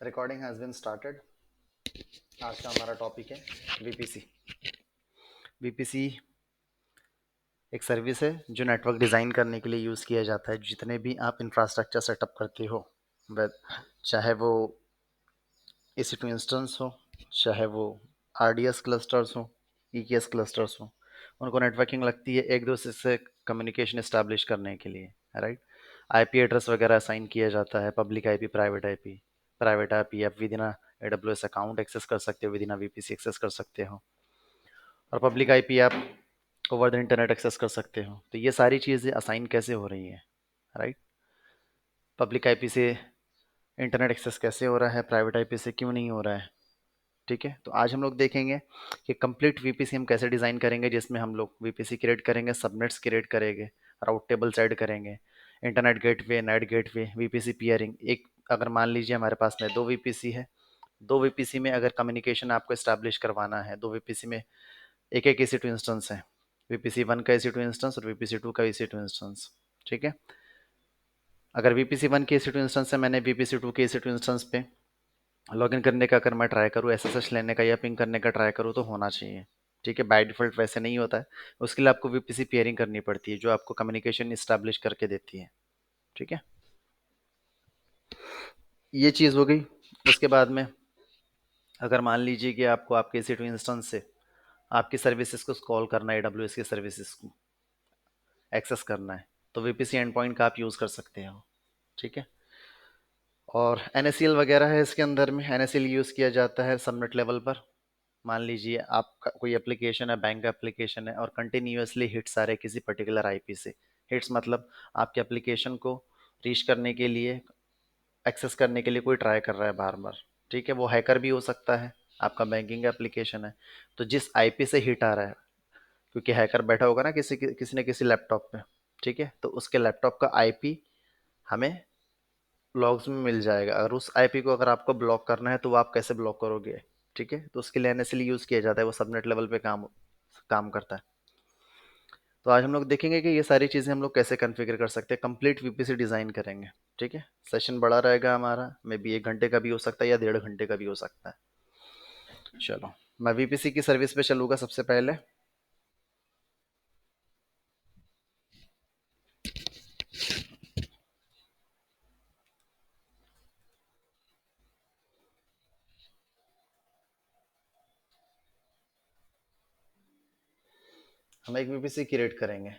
Recording has been started. आज का हमारा टॉपिक है वीपीसी। वीपीसी एक सर्विस है जो नेटवर्क डिज़ाइन करने के लिए यूज़ किया जाता है। जितने भी आप इंफ्रास्ट्रक्चर सेटअप करते हो, वह चाहे वो EC2 इंस्टेंस हो, चाहे वो RDS क्लस्टर्स हो, EKS क्लस्टर्स हो, उनको नेटवर्किंग लगती है एक दूसरे से कम्युनिकेशन इस्टेब्लिश करने के लिए, राइट। आईपी एड्रेस वगैरह असाइन किया जाता है, पब्लिक आईपी, प्राइवेट आईपी आप within AWS account access कर सकते हो, विद इन वीपीसी एक्सेस कर सकते हो, और पब्लिक आईपी आप ओवर द इंटरनेट एक्सेस कर सकते हो। तो ये सारी चीज़ें असाइन कैसे हो रही हैं, राइट। पब्लिक आईपी से इंटरनेट एक्सेस कैसे हो रहा है, प्राइवेट आईपी से क्यों नहीं हो रहा है, ठीक है। तो आज हम लोग देखेंगे कि कंप्लीट वीपीसी हम कैसे डिज़ाइन करेंगे, जिसमें हम लोग वीपीसी क्रिएट करेंगे, सबनेट्स क्रिएट करेंगे, राउट टेबल्स ऐड करेंगे, internet gateway, net gateway, VPC peering. एक अगर मान लीजिए हमारे पास में दो वीपीसी है, दो वीपीसी में अगर कम्युनिकेशन आपको इस्टेब्लिश करवाना है, दो वीपीसी में एक एक EC2 इंस्टेंस है, वीपीसी 1 का EC2 इंस्टेंस और वीपीसी 2 का EC2 इंस्टेंस, ठीक है। अगर वीपीसी 1 के EC2 इंस्टेंस से मैंने वीपीसी 2 के EC2 इंस्टेंस पे लॉगिन करने का अगर मैं ट्राई करूँ, एसएसएच लेने का या पिंग करने का ट्राई करूँ, तो होना चाहिए, ठीक है। बाय डिफॉल्ट वैसे नहीं होता है, उसके लिए आपको वीपीसी पेयरिंग करनी पड़ती है, जो आपको कम्युनिकेशन इस्टेब्लिश करके देती है, ठीक है। ये चीज़ हो गई। उसके बाद में अगर मान लीजिए कि आपको आपके EC2 इंस्टेंस से आपकी सर्विसेज को कॉल करना है, AWS की सर्विसेज को एक्सेस करना है, तो वीपीसी एंड पॉइंट का आप यूज़ कर सकते हो, ठीक है। और NACL वगैरह है इसके अंदर में, NACL यूज़ किया जाता है सबनेट लेवल पर। मान लीजिए आपका कोई एप्लीकेशन है, बैंक का एप्लीकेशन है, और कंटिन्यूअसली हिट्स आ रहे किसी पर्टिकुलर आईपी से। हिट्स मतलब आपके एप्लीकेशन को रीच करने के लिए, एक्सेस करने के लिए कोई ट्राई कर रहा है बार बार, ठीक है। वो हैकर भी हो सकता है, आपका बैंकिंग का एप्लीकेशन है, तो जिस आईपी से हिट आ रहा है, क्योंकि हैकर बैठा होगा ना किसी न किसी लैपटॉप पे, ठीक है, तो उसके लैपटॉप का आईपी हमें लॉग्स में मिल जाएगा। अगर उस आईपी को अगर आपको ब्लॉक करना है, तो वो आप कैसे ब्लॉक करोगे, ठीक है। तो उसके लिए NSL यूज़ किया जाता है, वो सबनेट लेवल पे काम काम करता है। तो आज हम लोग देखेंगे कि ये सारी चीज़ें हम लोग कैसे कॉन्फ़िगर कर सकते हैं, कंप्लीट वीपीसी डिज़ाइन करेंगे, ठीक है। सेशन बड़ा रहेगा हमारा, मे बी 1 घंटे का भी हो सकता है या 1.5 घंटे का भी हो सकता है। चलो, मैं वीपीसी की सर्विस पे चलूँगा सबसे पहले। हम एक वीपीसी क्रिएट करेंगे,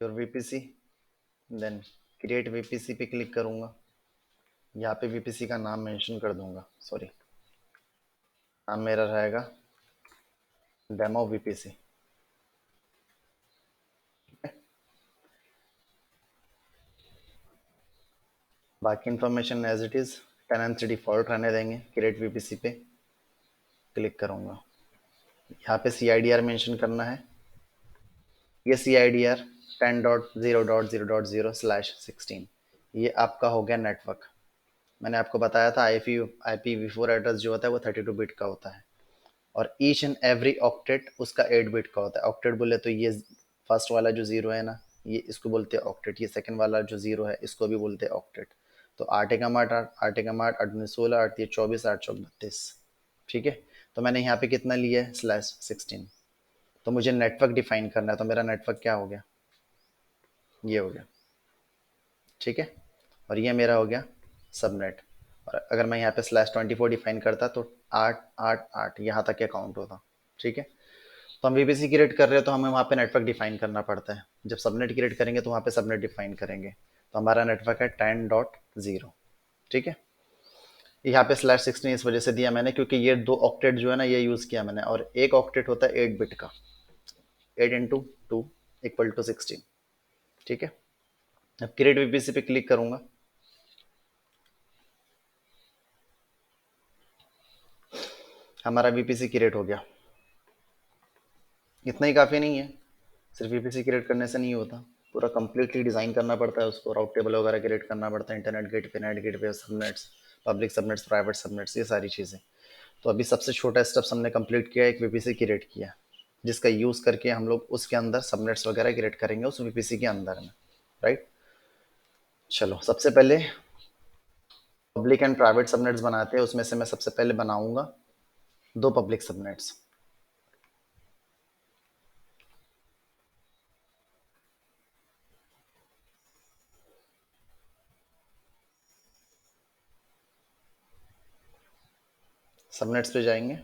your VPC, then create VPC पे क्लिक करूँगा। यहाँ पे वीपीसी का नाम मेंशन कर दूंगा, सॉरी, नाम मेरा रहेगा डेमो वीपीसी। बाकी information as it is tenancy default रहने देंगे। क्रिएट वीपीसी पे क्लिक करूँगा, यहाँ पे CIDR मेंशन करना है। ये CIDR 10.0.0.0/16, ये आपका हो गया नेटवर्क। मैंने आपको बताया था IPv4 एड्रेस जो होता है वो 32 बिट का होता है, और ईच एंड एवरी ऑक्टेट उसका 8 बिट का होता है। ऑक्टेट बोले तो ये फर्स्ट वाला जो जीरो है ना, ये इसको बोलते हैं ऑक्टेट। ये सेकंड वाला जो जीरो है, इसको भी बोलते हैं ऑक्टेट। तो 8 एकम 8 8 8 16 8 24 8 चौक 32, ठीक है। तो मैंने यहाँ पे कितना लिया है, /16। तो मुझे नेटवर्क डिफाइन करना है, तो मेरा नेटवर्क क्या हो गया, ये हो गया, ठीक है। और ये मेरा हो गया सबनेट। और अगर मैं यहाँ पे /24 डिफाइन करता, तो 8 8 8 यहाँ तक के काउंट होता, ठीक है। तो हम वीपीसी क्रिएट कर रहे हो, तो हमें वहाँ पे नेटवर्क डिफाइन करना पड़ता है। जब सबनेट क्रिएट करेंगे, तो वहाँ पे सबनेट डिफाइन करेंगे। तो हमारा नेटवर्क है 10.0, ठीक है। यहाँ पे /16 इस वजह से दिया मैंने, क्योंकि ये दो ऑक्टेट जो है ना, ये यूज़ किया मैंने, और एक ऑक्टेट होता है 8 बिट का, 8 × 2 = 16, ठीक है। अब क्रिएट वीपीसी पे क्लिक करूंगा, हमारा वीपीसी क्रिएट हो गया। इतना ही काफ़ी नहीं है, सिर्फ वीपीसी क्रिएट करने से नहीं होता, पूरा कंप्लीटली डिज़ाइन करना पड़ता है उसको। राउट टेबल वगैरह क्रिएट करना पड़ता है, इंटरनेट गेट पे, नेट गेट पे, subnets, public subnets, private subnets, ये सारी चीज़ें। तो अभी सबसे छोटा स्टेप्स हमने कंप्लीट किया, एक वीपीसी क्रिएट किया, जिसका यूज़ करके हम लोग उसके अंदर सबनेट्स वगैरह क्रिएट करेंगे उस वीपीसी के अंदर में, राइट। चलो सबसे पहले पब्लिक एंड प्राइवेट सबनेट्स बनाते हैं, उसमें से मैं सबसे पहले बनाऊंगा दो पब्लिक सबनेट्स। सबनेट्स पे जाएंगे,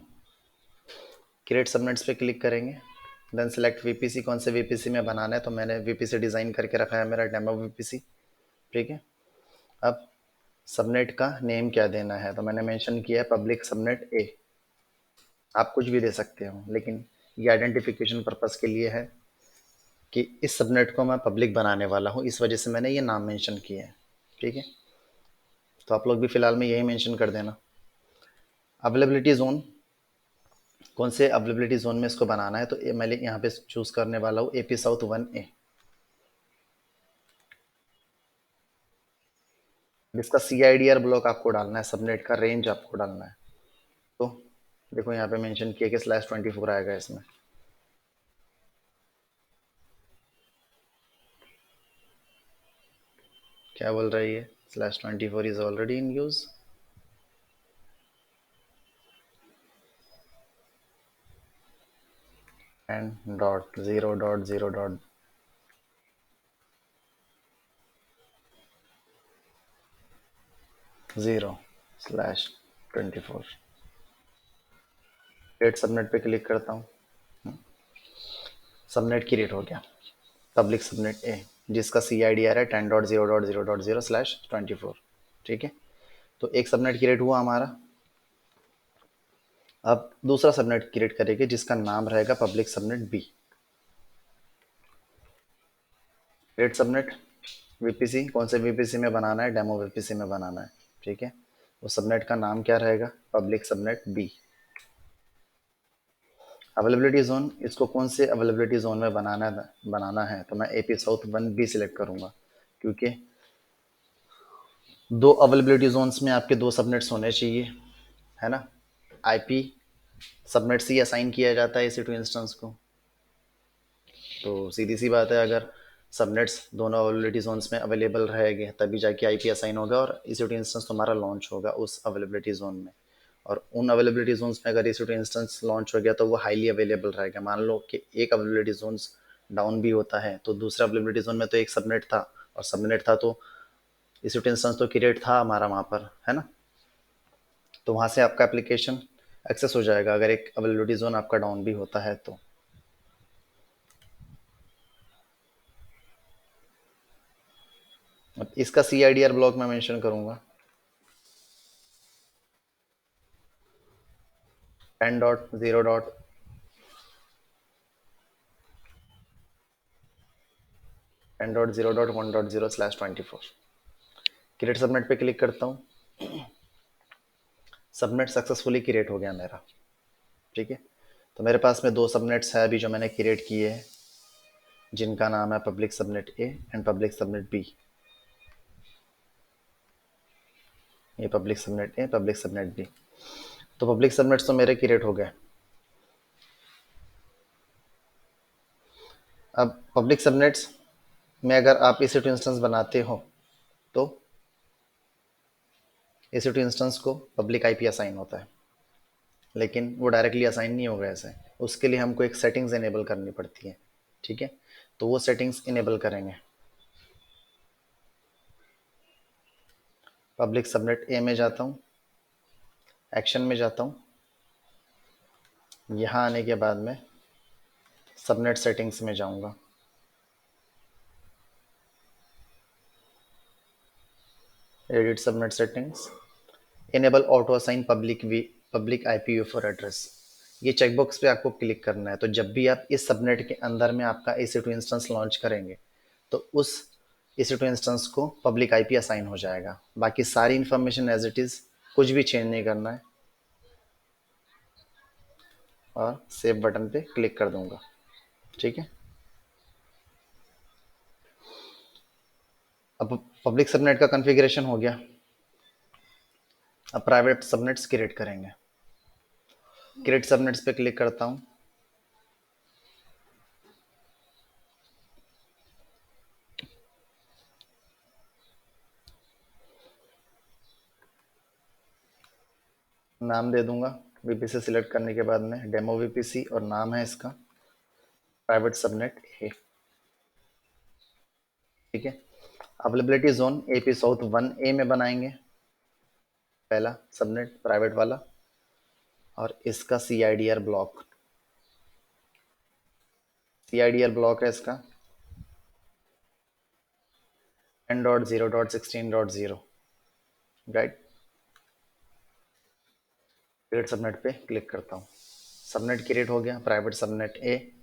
क्रिएट सबनेट्स पे क्लिक करेंगे, देन सिलेक्ट वीपीसी, कौन से वीपीसी में बनाना है, तो मैंने वीपीसी डिज़ाइन करके रखा है मेरा डेमो वीपीसी। ठीक है, अब सबनेट का नेम क्या देना है, तो मैंने मेंशन किया है पब्लिक सबनेट ए। आप कुछ भी दे सकते हो, लेकिन ये आइडेंटिफिकेशन पर्पस के लिए है कि इस सबनेट को मैं पब्लिक बनाने वाला हूँ, इस वजह से मैंने ये नाम मेंशन किया है। ठीक है, तो आप लोग भी फिलहाल में यही मेंशन कर देना। अवेलेबिलिटी जोन, कौन से अवेलेबिलिटी जोन में इसको बनाना है, तो मैं यहाँ पे चूज करने वाला हूँ एपी साउथ 1A। इसका CIDR ब्लॉक आपको डालना है, सबनेट का रेंज आपको डालना है। तो देखो यहाँ पे मेंशन किया कि /24 आएगा इसमें। क्या बोल रही है, /24 is already in use. And .0.0. 0/24। Create subnet पे क्लिक करता हूँ, सबनेट क्रिएट हो गया, पब्लिक सबनेट ए, जिसका CIDR है 10.0.0.0/24। ठीक है, तो एक सबनेट क्रिएट हुआ हमारा। अब दूसरा सबनेट क्रिएट करेंगे जिसका नाम रहेगा public subnet B. Create subnet VPC, कौन से वीपीसी में बनाना है, डेमो वीपीसी में बनाना है। ठीक है, उस सबनेट का नाम क्या रहेगा, public subnet B. Availability zone, इसको कौन से अवेलेबिलिटी जोन में बनाना है, तो मैं एपी साउथ 1B सिलेक्ट करूंगा, क्योंकि दो अवेलेबिलिटी जोन्स में आपके दो सबनेट्स होने चाहिए, है ना। आईपी सबनेट से ही असाइन किया जाता है EC2 इंस्टेंस को, तो सीधी सी बात है, अगर सबनेट्स दोनों अवेलेबिलिटी जोन्स में अवेलेबल रहेंगे तभी जाके आईपी असाइन होगा और EC2 इंस्टेंस तुम्हारा लॉन्च होगा उस अवेलेबिलिटी जोन में। और उन अवेलेबिलिटी जोन्स में अगर EC2 इंस्टेंस लॉन्च हो गया तो वो हाईली अवेलेबल रहेगा। मान लो कि एक अवेलेबिलिटी जोन्स डाउन भी होता है तो दूसरा अवेलेबिलिटी जोन में तो एक सबनेट था, और सबनेट था तो EC2 इंस्टेंस तो क्रिएट था हमारा वहाँ पर, है ना। तो वहाँ से आपका एप्लीकेशन एक्सेस हो जाएगा अगर एक अवेलेबिलिटी जोन आपका डाउन भी होता है तो। अब इसका CIDR ब्लॉक मैं मेंशन करूंगा 10.0. 10.0.1.0/24। क्रिएट सबनेट पे क्लिक करता हूँ, सबनेट सक्सेसफुली क्रिएट हो गया मेरा। ठीक है, तो मेरे पास में दो सबनेट्स है अभी जो मैंने क्रिएट किए हैं, जिनका नाम है public subnet A and public subnet B. ये public subnet A, public subnet B. तो पब्लिक सबनेट्स तो मेरे क्रिएट हो गए। अब पब्लिक सबनेट्स में अगर आप EC2 इंस्टेंस बनाते हो तो EC2 इंस्टेंस को पब्लिक आईपी असाइन होता है, लेकिन वो डायरेक्टली असाइन नहीं होगा ऐसे। उसके लिए हमको एक सेटिंग्स इनेबल करनी पड़ती है। ठीक है, तो वो सेटिंग्स इनेबल करेंगे। पब्लिक सबनेट ए में जाता हूँ, एक्शन में जाता हूँ, यहाँ आने के बाद में सबनेट सेटिंग्स में जाऊँगा, edit subnet settings, enable auto assign public IPv4 address. ये चेकबॉक्स पे आपको क्लिक करना है। तो जब भी आप इस सबनेट के अंदर में आपका EC2 इंस्टेंस लॉन्च करेंगे तो उस EC2 इंस्टेंस को पब्लिक आईपी असाइन हो जाएगा। बाकी सारी इन्फॉर्मेशन एज इट इज़, कुछ भी चेंज नहीं करना है, और सेव बटन पे क्लिक कर दूंगा। ठीक है, अब पब्लिक सबनेट का कॉन्फ़िगरेशन हो गया। अब प्राइवेट सबनेट्स क्रिएट करेंगे, क्रिएट सबनेट्स पे क्लिक करता हूँ, नाम दे दूंगा वीपीसी सिलेक्ट करने के बाद में डेमो वीपीसी, और नाम है इसका प्राइवेट सबनेट ए। ठीक है। Availability zone AP south 1A में बनाएंगे पहला सबनेट प्राइवेट वाला, और इसका CIDR ब्लॉक, CIDR ब्लॉक है इसका 10.0.16.0, राइट। क्रिएट सबनेट पे क्लिक करता हूँ। सबनेट क्रिएट हो गया, प्राइवेट सबनेट ए।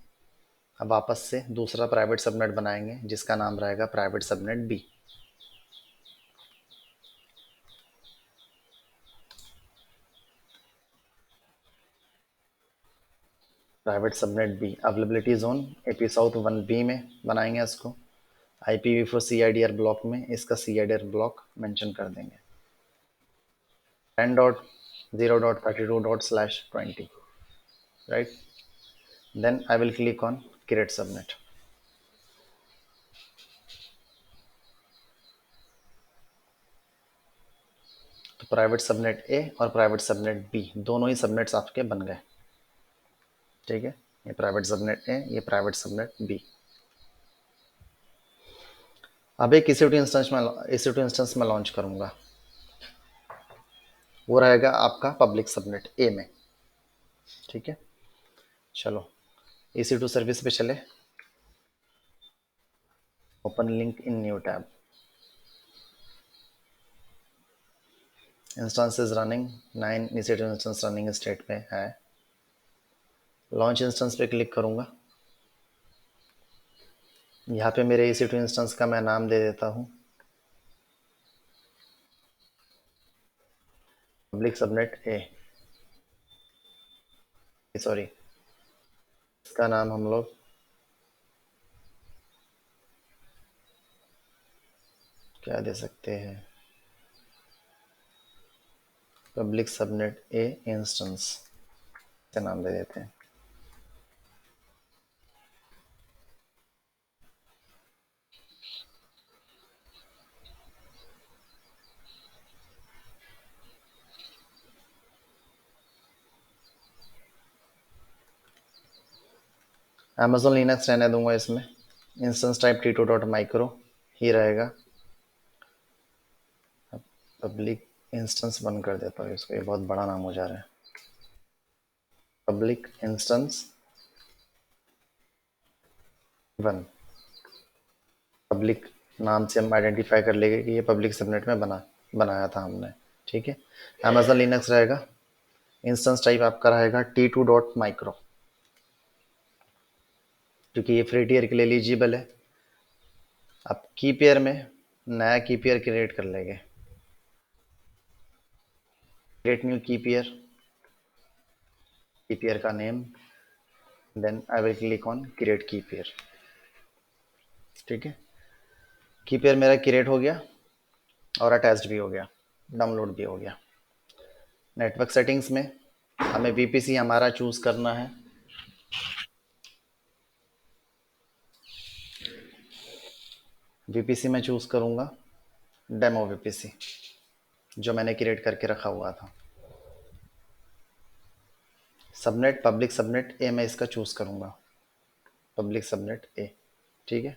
अब वापस से दूसरा प्राइवेट सबनेट बनाएंगे जिसका नाम रहेगा private subnet B. Private subnet B availability zone AP south 1B में बनाएंगे इसको। IPv4 CIDR ब्लॉक में इसका CIDR ब्लॉक मेंशन कर देंगे 10.0.32./20, right. Then I will click on create subnet. तो प्राइवेट सबनेट ए और प्राइवेट सबनेट बी दोनों ही सबनेट्स आपके बन गए। ठीक है, ये प्राइवेट सबनेट ए, ये प्राइवेट सबनेट बी। अब एक EC2 इंस्टेंस में लॉन्च करूंगा, वो रहेगा आपका पब्लिक सबनेट ए में। ठीक है, चलो EC2 सर्विस पे चले। Open link in new tab. Instance is running, 9 EC2 instance running state में है। लॉन्च इंस्टेंस पे क्लिक करूंगा। यहाँ पे मेरे EC2 इंस्टेंस का मैं नाम दे देता हूँ पब्लिक सबनेट ए, सॉरी इसका नाम हम लोग क्या दे सकते हैं, पब्लिक सबनेट ए इंस्टेंस का नाम दे देते हैं। Amazon लिनक्स रहने दूंगा इसमें। इंस्टेंस टाइप T2.micro ही रहेगा। पब्लिक इंस्टेंस बंद कर देता हूँ इसको, ये बहुत बड़ा नाम हो जा रहा है। पब्लिक इंस्टेंस 1, पब्लिक नाम से हम आइडेंटिफाई कर लेंगे कि ये पब्लिक सबनेट में बनाया था हमने। ठीक है, Amazon लिनक्स रहेगा। इंस्टेंस टाइप आपका रहेगा T2.micro, क्योंकि ये फ्री टियर के लिए एलिजिबल है। अब की पेयर में नया की पेयर क्रिएट कर लेंगे। क्रिएट न्यू की पेयर का name, then I will click on create key pair. ठीक है, की पेयर मेरा क्रिएट हो गया और अटैच्ड भी हो गया, डाउनलोड भी हो गया। नेटवर्क सेटिंग्स में हमें VPC हमारा चूज करना है। VPC में चूज करूंगा डेमो VPC, जो मैंने क्रिएट करके रखा हुआ था। सबनेट पब्लिक सबनेट ए मैं इसका चूज करूंगा, पब्लिक सबनेट ए। ठीक है,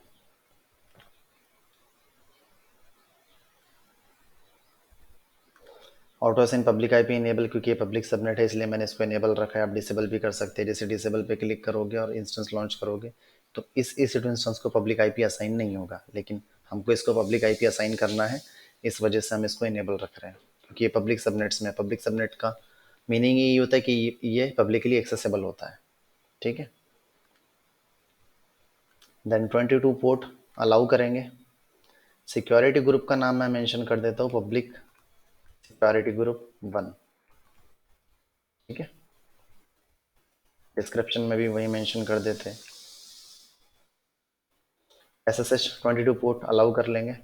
auto assign public IP enable, क्योंकि ये पब्लिक सबनेट है इसलिए मैंने इसको इनेबल रखा है। आप डिसेबल भी कर सकते हैं, जैसे डिसेबल पे क्लिक करोगे और इंस्टेंस लॉन्च करोगे तो इस EC2 इंस्टेंस को पब्लिक IP असाइन नहीं होगा, लेकिन हमको इसको पब्लिक IP असाइन करना है, इस वजह से हम इसको इनेबल रख रहे हैं। क्योंकि ये पब्लिक सबनेट्स में, पब्लिक सबनेट का मीनिंग ये होता है कि ये पब्लिकली एक्सेसिबल होता है। ठीक है, देन 22 पोर्ट अलाउ करेंगे। सिक्योरिटी ग्रुप का नाम मैं मेंशन कर देता हूँ पब्लिक सिक्योरिटी ग्रुप 1। ठीक है, डिस्क्रिप्शन में भी वही मेंशन कर देते हैं। SSH 22 पोर्ट अलाउ कर लेंगे।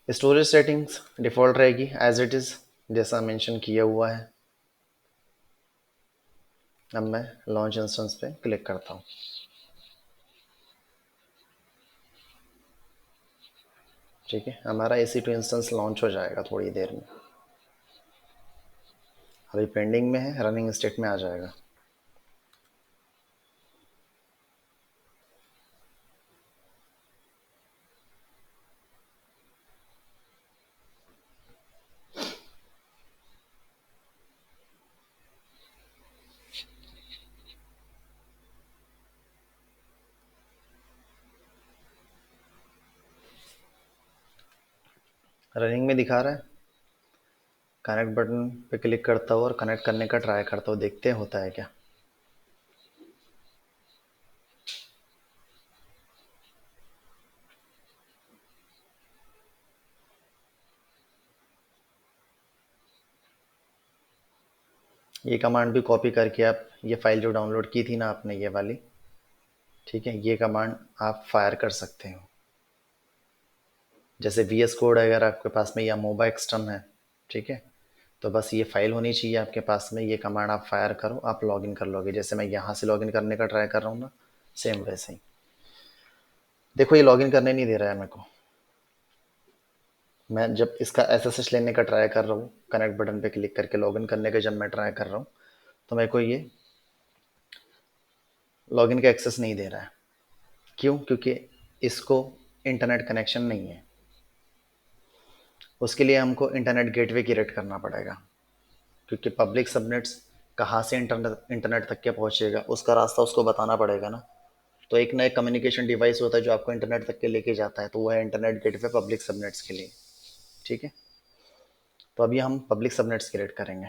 स्टोरेज सेटिंग्स डिफॉल्ट रहेगी एज इट इज, जैसा मेंशन किया हुआ है। अब मैं लॉन्च इंस्टेंस पे क्लिक करता हूँ। ठीक है, हमारा EC2 इंस्टेंस लॉन्च हो जाएगा थोड़ी देर में, अभी पेंडिंग में है, रनिंग स्टेट में आ जाएगा। रनिंग में दिखा रहा है, कनेक्ट बटन पे क्लिक करता हूँ और कनेक्ट करने का ट्राई करता हूँ, देखते हैं होता है क्या। ये कमांड भी कॉपी करके आप, ये फाइल जो डाउनलोड की थी ना आपने, ये वाली, ठीक है, ये कमांड आप फायर कर सकते हो। जैसे VS कोड अगर आपके पास में या मोबा एक्सटर्म है, ठीक है, तो बस ये फाइल होनी चाहिए आपके पास में, ये कमांड आप फायर करो, आप लॉगिन कर लोगे। जैसे मैं यहाँ से लॉगिन करने का ट्राई कर रहा हूँ ना, सेम वैसे ही। देखो ये लॉगिन करने नहीं दे रहा है मेरे को। मैं जब इसका SSH लेने का ट्राई कर रहा हूँ, कनेक्ट बटन पे क्लिक करके लॉगिन करने का जब मैं ट्राई कर रहा हूँ, तो मेरे को ये लॉगिन का एक्सेस नहीं दे रहा है। क्यों? क्योंकि इसको इंटरनेट कनेक्शन नहीं है। उसके लिए हमको इंटरनेट गेटवे क्रिएट करना पड़ेगा, क्योंकि पब्लिक सबनेट्स कहाँ से इंटरनेट इंटरनेट तक के पहुँचेगा, उसका रास्ता उसको बताना पड़ेगा ना। तो एक नया कम्युनिकेशन डिवाइस होता है जो आपको इंटरनेट तक के लेके जाता है, तो वो है इंटरनेट गेटवे पब्लिक सबनेट्स के लिए। ठीक है, तो अभी हम पब्लिक सबनेट्स क्रिएट करेंगे,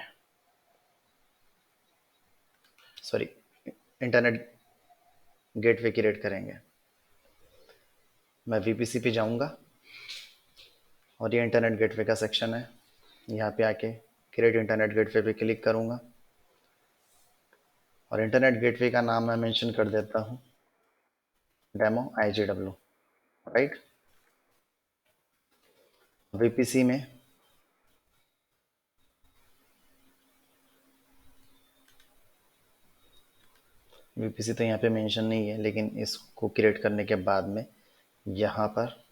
सॉरी, इंटरनेट गेटवे क्रिएट करेंगे। मैं VPC पे जाऊंगा और ये इंटरनेट गेटवे का सेक्शन है, यहाँ पे आके क्रिएट इंटरनेट गेटवे पे क्लिक करूंगा और इंटरनेट गेटवे का नाम मैं मेंशन कर देता हूँ, डेमो IGW, राइट। VPC में VPC तो यहाँ पे मेंशन नहीं है, लेकिन इसको क्रिएट करने के बाद में यहाँ पर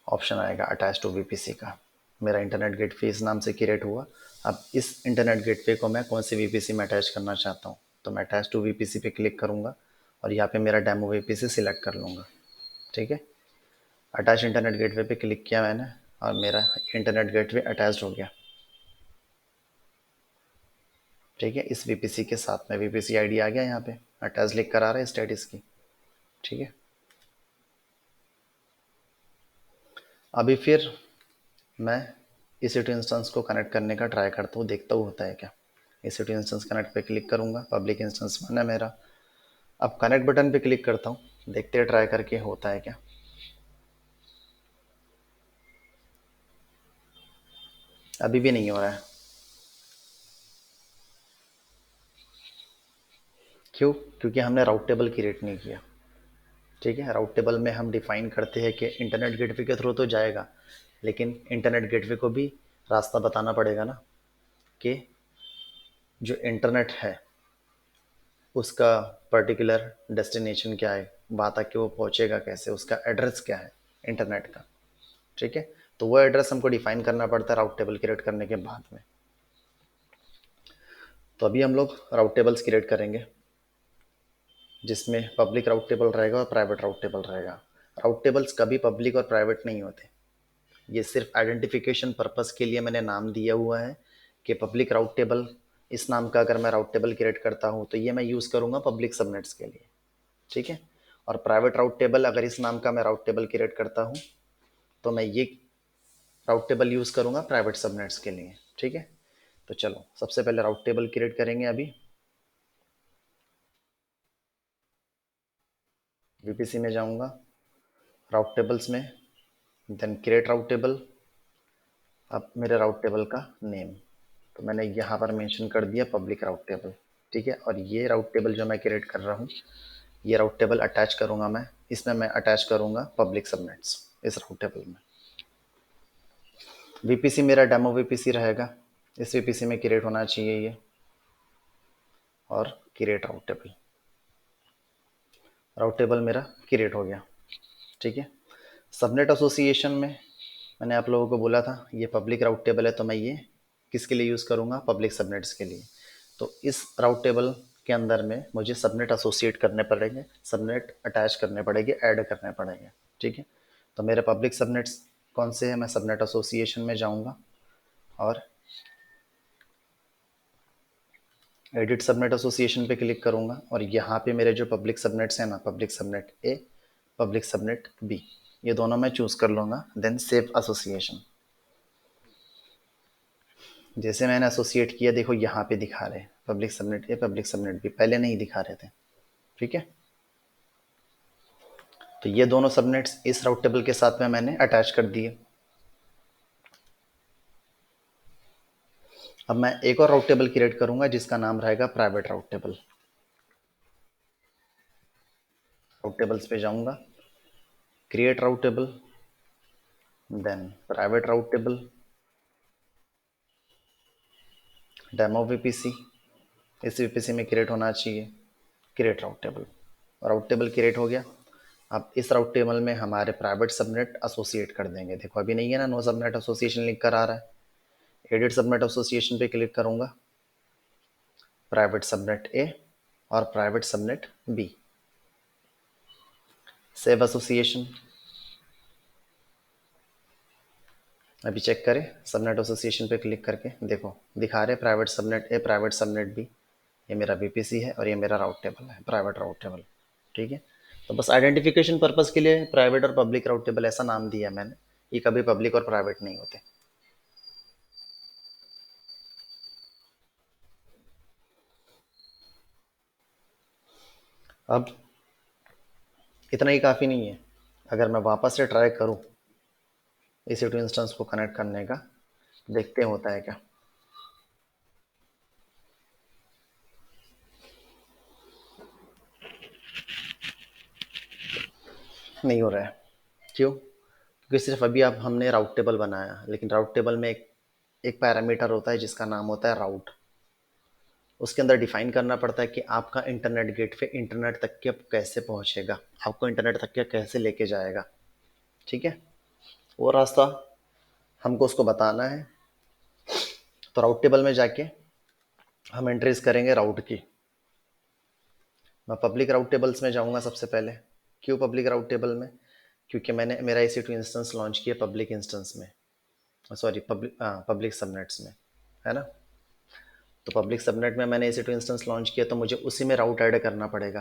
ऑप्शन आएगा अटैच टू VPC का। मेरा इंटरनेट गेटवे इस नाम से क्रिएट हुआ। अब इस इंटरनेट गेटवे को मैं कौन सी VPC में अटैच करना चाहता हूँ, तो मैं अटैच टू VPC पे क्लिक करूँगा और यहाँ पे मेरा डेमो VPC सिलेक्ट कर लूँगा। ठीक है, अटैच इंटरनेट गेटवे पे क्लिक किया मैंने और मेरा इंटरनेट गेटवे अटैच हो गया। ठीक है, इस VPC के साथ में VPC ID आ गया, यहाँ पे अटैच लिख कर आ रहा है स्टेटस की। ठीक है, अभी फिर मैं EC2 इंस्टेंस को कनेक्ट करने का ट्राई करता हूँ, देखता हूँ होता है क्या। EC2 इंस्टेंस कनेक्ट पे क्लिक करूँगा, पब्लिक इंस्टेंस बना मेरा। अब कनेक्ट बटन पे क्लिक करता हूँ, देखते हैं ट्राई करके होता है क्या। अभी भी नहीं हो रहा है, क्यों? क्योंकि हमने राउट टेबल क्रिएट नहीं किया। ठीक है, राउट टेबल में हम डिफाइन करते हैं कि इंटरनेट गेटवे के थ्रू तो जाएगा, लेकिन इंटरनेट गेटवे को भी रास्ता बताना पड़ेगा ना, कि जो इंटरनेट है उसका पर्टिकुलर डेस्टिनेशन क्या है, वहाँ तक कि वो पहुँचेगा कैसे, उसका एड्रेस क्या है इंटरनेट का। ठीक है, तो वो एड्रेस हमको डिफाइन करना पड़ता है राउट टेबल क्रिएट करने के बाद में। तो अभी हम लोग राउट टेबल्स क्रिएट करेंगे, जिसमें पब्लिक राउट टेबल रहेगा और प्राइवेट राउट टेबल रहेगा। राउट टेबल्स कभी पब्लिक और प्राइवेट नहीं होते, ये सिर्फ आइडेंटिफिकेशन पर्पस के लिए मैंने नाम दिया हुआ है कि पब्लिक राउट टेबल, इस नाम का अगर मैं राउट टेबल क्रिएट करता हूँ तो ये मैं यूज़ करूँगा पब्लिक सबनेट्स के लिए। ठीक है, और प्राइवेट राउट टेबल अगर इस नाम का मैं राउट टेबल क्रिएट करता हूँ तो मैं ये राउट टेबल यूज़ करूँगा प्राइवेट सबनेट्स के लिए। ठीक है, तो चलो सबसे पहले राउट टेबल क्रिएट करेंगे। अभी VPC में जाऊँगा, राउट टेबल्स में, देन क्रिएट राउट टेबल। अब मेरे राउट टेबल का नेम तो मैंने यहाँ पर मेंशन कर दिया पब्लिक राउट टेबल। ठीक है, और ये राउट टेबल जो मैं क्रिएट कर रहा हूँ, ये राउट टेबल अटैच करूँगा मैं, इसमें मैं अटैच करूँगा पब्लिक सबनेट्स इस राउट टेबल में। VPC मेरा डेमो VPC रहेगा, इस VPC में क्रिएट होना चाहिए ये, और create route table. Route table मेरा क्रिएट हो गया। ठीक है, सबनेट एसोसिएशन में मैंने आप लोगों को बोला था ये पब्लिक राउट टेबल है, तो मैं ये किसके लिए यूज़ करूँगा, पब्लिक सबनेट्स के लिए। तो इस राउट टेबल के अंदर में मुझे सबनेट एसोसिएट करने पड़ेंगे, सबनेट अटैच करने पड़ेंगे, ऐड करने पड़ेंगे। ठीक है, तो मेरे पब्लिक सबनेट्स कौन से हैं, मैं सबनेट एसोसिएशन में जाऊँगा और एडिट सबनेट एसोसिएशन पे क्लिक करूँगा, और यहाँ पे मेरे जो पब्लिक सबनेट्स हैं ना, public subnet A, public subnet B, ये दोनों मैं चूज़ कर लूँगा। Then save association. जैसे मैंने एसोसिएट किया, देखो यहाँ पे दिखा रहे हैं public subnet A, public subnet B, पहले नहीं दिखा रहे थे। ठीक है, तो ये दोनों सबनेट्स इस राउट टेबल के साथ में मैंने अटैच कर दिए। अब मैं एक और राउट टेबल क्रिएट करूंगा जिसका नाम रहेगा private route table. Route tables पे जाऊंगा, create route table, then private route table, demo VPC, इस वीपीसी में क्रिएट होना चाहिए, create route table. Route table create हो गया। अब इस राउट टेबल में हमारे प्राइवेट सबनेट एसोसिएट कर देंगे। देखो अभी नहीं है ना, नो सबनेट एसोसिएशन लिख कर आ रहा है। एडिट सबनेट एसोसिएशन पे क्लिक करूंगा, प्राइवेट सबनेट ए और private subnet B, save association. अभी चेक करें सबनेट एसोसिएशन पे क्लिक करके, देखो दिखा रहे private subnet A, private subnet B. ये मेरा बीपीसी है और ये मेरा राउट टेबल है, प्राइवेट राउट टेबल। ठीक है, तो बस आइडेंटिफिकेशन पर्पस के लिए प्राइवेट और पब्लिक राउट टेबल ऐसा नाम दिया मैंने, ये कभी पब्लिक और प्राइवेट नहीं होते। अब इतना ही काफ़ी नहीं है, अगर मैं वापस से ट्राई करूँ EC2 इंस्टेंस को कनेक्ट करने का, देखते हैं होता है क्या। नहीं हो रहा है, क्यों? क्योंकि सिर्फ अभी आप हमने राउट टेबल बनाया, लेकिन राउट टेबल में एक पैरामीटर होता है जिसका नाम होता है राउट। उसके अंदर डिफाइन करना पड़ता है कि आपका इंटरनेट गेटवे इंटरनेट तक के कैसे पहुंचेगा, आपको इंटरनेट तक के कैसे लेके जाएगा। ठीक है, वो रास्ता हमको उसको बताना है। तो राउट टेबल में जाके हम एंट्रीज करेंगे राउट की। मैं पब्लिक राउट टेबल्स में जाऊंगा सबसे पहले। क्यों पब्लिक राउट टेबल में? क्योंकि मैंने मेरा EC2 इंस्टेंस लॉन्च किया पब्लिक इंस्टेंस में, सॉरी पब्लिक सबनेट्स में, है ना। तो पब्लिक सबनेट में मैंने EC2 इंस्टेंस लॉन्च किया, तो मुझे उसी में राउट ऐड करना पड़ेगा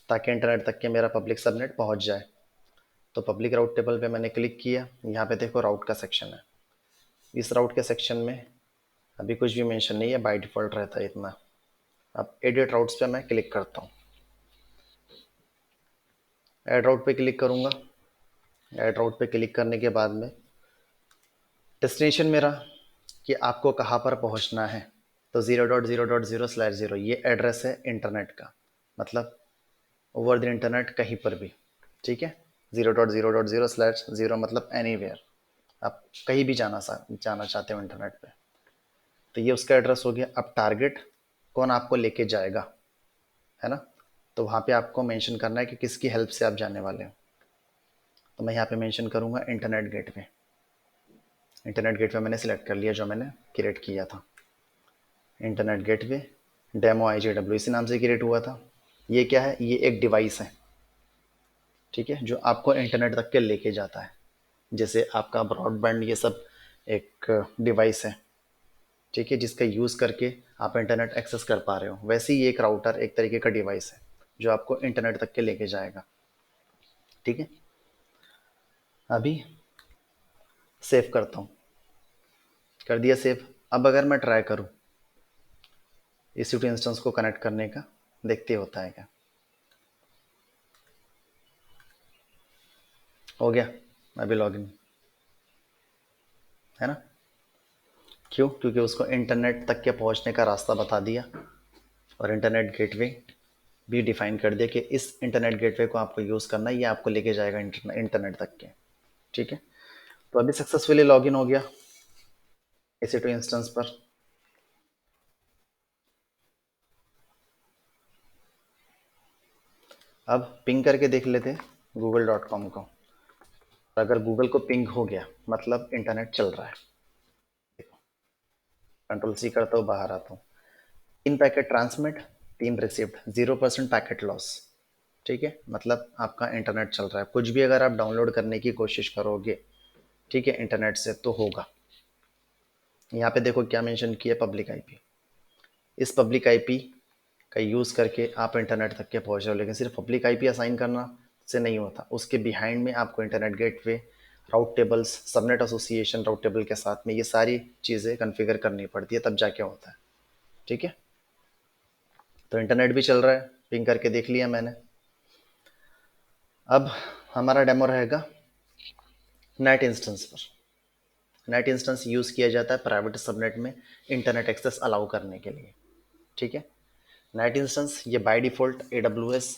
ताकि इंटरनेट तक के मेरा पब्लिक सबनेट पहुंच जाए। तो पब्लिक राउट टेबल पे मैंने क्लिक किया, यहाँ पे देखो राउट का सेक्शन है। इस राउट के सेक्शन में अभी कुछ भी मेंशन नहीं है, बाय डिफ़ॉल्ट रहता है इतना। अब एडिट राउट्स पे मैं क्लिक करता हूँ, ऐड राउट पे क्लिक करूँगा। ऐड राउट पे क्लिक करने के बाद में डेस्टिनेशन मेरा कि आपको कहाँ पर पहुँचना है, तो 0.0.0/0 ये एड्रेस है इंटरनेट का, मतलब ओवर द इंटरनेट कहीं पर भी। ठीक है, 0.0.0/0 मतलब एनीवेयर, आप कहीं भी जाना चाहते हो इंटरनेट पे। तो ये उसका एड्रेस हो गया। अब टारगेट कौन आपको लेके जाएगा, है ना, तो वहाँ पे आपको मेंशन करना है कि किसकी हेल्प से आप जाने वाले हो। तो मैं यहाँ पे मेंशन करूँगा इंटरनेट गेटवे। इंटरनेट गेटवे मैंने सिलेक्ट कर लिया जो मैंने क्रिएट किया था। इंटरनेट गेटवे डेमो IJW इसी नाम से क्रिएट हुआ था। ये क्या है, ये एक डिवाइस है, ठीक है, जो आपको इंटरनेट तक के लेके जाता है। जैसे आपका ब्रॉडबैंड ये सब एक डिवाइस है, ठीक है, जिसका यूज़ करके आप इंटरनेट एक्सेस कर पा रहे हो, वैसे ही एक राउटर एक तरीके का डिवाइस है जो आपको इंटरनेट तक के लेके जाएगा। ठीक है, अभी सेव करता हूँ, कर दिया सेव। अब अगर मैं ट्राई करूँ EC2 इंस्टेंस को कनेक्ट करने का, देखते होता है क्या। हो गया, अभी लॉगिन, है ना। क्यों? क्योंकि उसको इंटरनेट तक के पहुंचने का रास्ता बता दिया और इंटरनेट गेटवे भी डिफाइन कर दिया कि इस इंटरनेट गेटवे को आपको यूज़ करना है, ये आपको लेके जाएगा इंटरनेट तक के। ठीक है, तो अभी सक्सेसफुली लॉगिन हो गया EC2 इंस्टेंस पर। अब पिंग करके देख लेते हैं google.com को। अगर गूगल को पिंग हो गया मतलब इंटरनेट चल रहा है। देखो, कंट्रोल सी करता हूँ, बाहर आता हूँ। 3 packet transmit, 3 received, 0% packet loss. ठीक है, मतलब आपका इंटरनेट चल रहा है। कुछ भी अगर आप डाउनलोड करने की कोशिश करोगे, ठीक है, इंटरनेट से, तो होगा। यहाँ पे देखो क्या मेंशन किया, पब्लिक आईपी। इस पब्लिक आईपी का यूज़ करके आप इंटरनेट तक के पहुंच रहे हो, लेकिन सिर्फ पब्लिक आईपी असाइन करना से नहीं होता। उसके बिहाइंड में आपको internet gateway, route tables, subnet association route table के साथ में ये सारी चीज़ें कॉन्फ़िगर करनी पड़ती है, तब जाके होता है। ठीक है, तो इंटरनेट भी चल रहा है, पिंग करके देख लिया मैंने। अब हमारा डेमो रहेगा नेट इंस्टेंस पर। नेट इंस्टेंस यूज़ किया जाता है प्राइवेट सबनेट में इंटरनेट एक्सेस अलाउ करने के लिए। ठीक है, नेट इंस्टेंस ये बाय डिफ़ॉल्ट AWS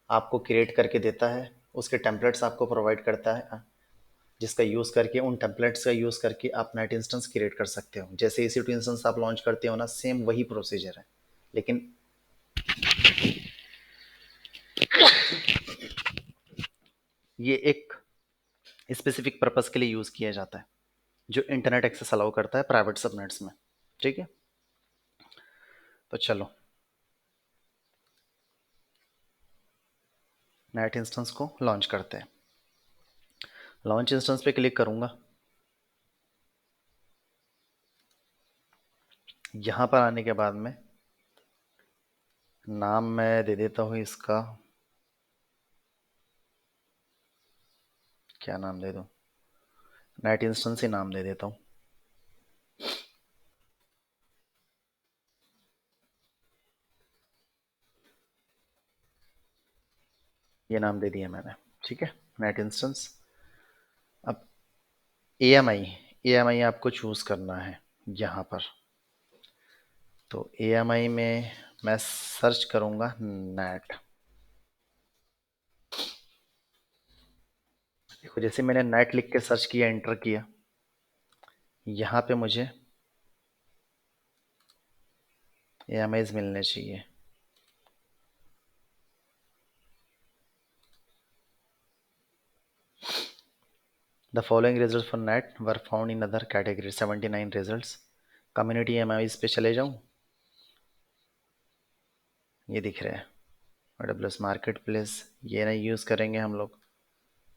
आपको क्रिएट करके देता है, उसके टेम्पलेट्स आपको प्रोवाइड करता है, जिसका यूज़ करके, उन टेम्पलेट्स का यूज़ करके आप नेट इंस्टेंस क्रिएट कर सकते हो। जैसे EC2 इंस्टेंस आप लॉन्च करते हो ना, सेम वही प्रोसीजर है, लेकिन ये एक स्पेसिफिक पर्पस के लिए यूज़ किया जाता है, जो इंटरनेट एक्सेस अलाउ करता है प्राइवेट सबनेट्स में। ठीक है, तो चलो नेट इंस्टेंस को लॉन्च करते हैं। लॉन्च इंस्टेंस पे क्लिक करूंगा। यहाँ पर आने के बाद में नाम मैं दे देता हूँ इसका, क्या नाम दे दूँ, नेट इंस्टेंस ही नाम दे देता हूँ। ये नाम दे दिया मैंने। ठीक है, नेट इंस्टेंस। अब AMI आपको चूज़ करना है यहाँ पर। तो AMI में मैं सर्च करूँगा नेट। देखो, जैसे मैंने नेट लिख के सर्च किया, एंटर किया, यहाँ पे मुझे AMIs मिलने चाहिए। The following result for net were found in other category, 79 results. Community AMIs पे चले जाऊँ, ये दिख रहा है AWS मार्केट प्लेस, ये नहीं यूज़ करेंगे हम लोग।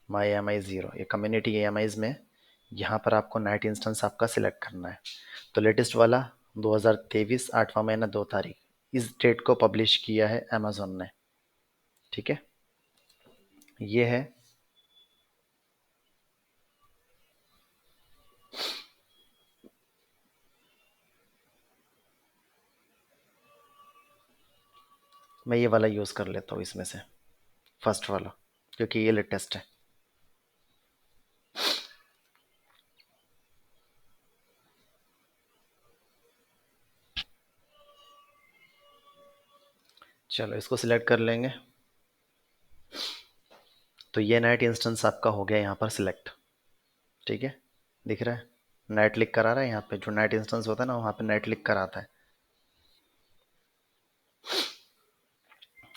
माई AMI 0, ये कम्युनिटी AMIs में यहाँ पर आपको नेट इंस्टेंस आपका सिलेक्ट करना है। तो लेटेस्ट वाला 2023 8वां महीना 2 तारीख, इस डेट को पब्लिश किया है अमेजोन ने। ठीक है, ये है। मैं ये वाला यूज़ कर लेता हूँ इसमें से, फर्स्ट वाला, क्योंकि ये लेटेस्ट है। चलो इसको सिलेक्ट कर लेंगे। तो ये नेट इंस्टेंस आपका हो गया यहाँ पर सिलेक्ट। ठीक है, दिख रहा है नेट लिख कर आ रहा है, यहाँ पे जो नेट इंस्टेंस होता है ना, वहाँ पे नेट लिख कर आता है।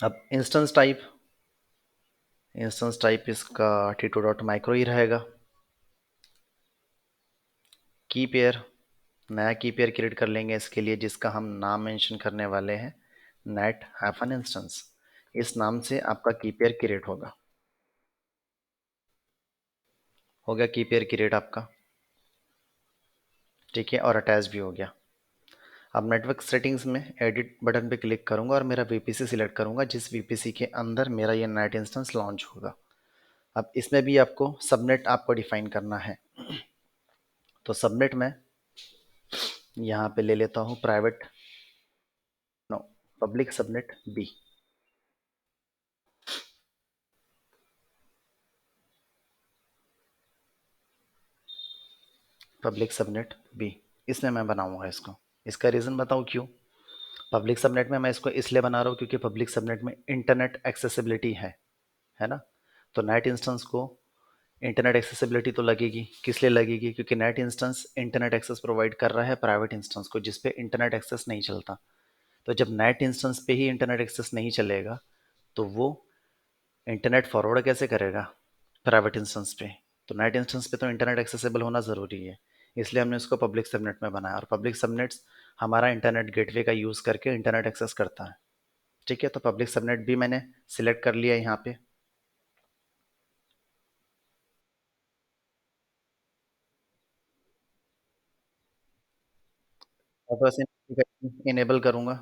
अब इंस्टेंस टाइप इसका T2.micro ही रहेगा। की पेयर, नया की पेयर क्रिएट कर लेंगे इसके लिए, जिसका हम नाम मेंशन करने वाले हैं नेट हाइफन इंस्टेंस। इस नाम से आपका की पेयर क्रिएट होगा। हो गया की पेयर क्रिएट आपका। ठीक है, और अटैच भी हो गया। अब नेटवर्क सेटिंग्स में एडिट बटन पे क्लिक करूंगा और मेरा VPC सिलेक्ट करूंगा, जिस VPC के अंदर मेरा ये नेट इंस्टेंस लॉन्च होगा। अब इसमें भी आपको सबनेट आपको डिफाइन करना है। तो सबनेट में यहाँ पे ले लेता हूँ private, no, public subnet B। Public subnet B, इसमें मैं बनाऊंगा इसको। इसका रीज़न बताऊँ क्यों। पब्लिक सबनेट में मैं इसको इसलिए बना रहा हूँ क्योंकि पब्लिक सबनेट में इंटरनेट एक्सेसिबिलिटी है ना। तो नेट इंस्टेंस को इंटरनेट एक्सेसिबिलिटी तो लगेगी, किस लिए लगेगी, क्योंकि NAT instance internet access provide कर रहा है प्राइवेट इंस्टेंस को, जिस पे इंटरनेट एक्सेस नहीं चलता। तो जब नेट इंस्टेंस पे ही इंटरनेट एक्सेस नहीं चलेगा, तो वो इंटरनेट फॉरवर्ड कैसे करेगा प्राइवेट इंस्टेंस पे। तो नेट इंस्टेंस पे तो इंटरनेट एक्सेसिबल होना ज़रूरी है, इसलिए हमने उसको पब्लिक सबनेट में बनाया, और पब्लिक सबनेट्स हमारा इंटरनेट गेटवे का यूज़ करके इंटरनेट एक्सेस करता है। ठीक है, तो पब्लिक सबनेट भी मैंने सिलेक्ट कर लिया यहाँ पे। और बस इनेबल करूँगा।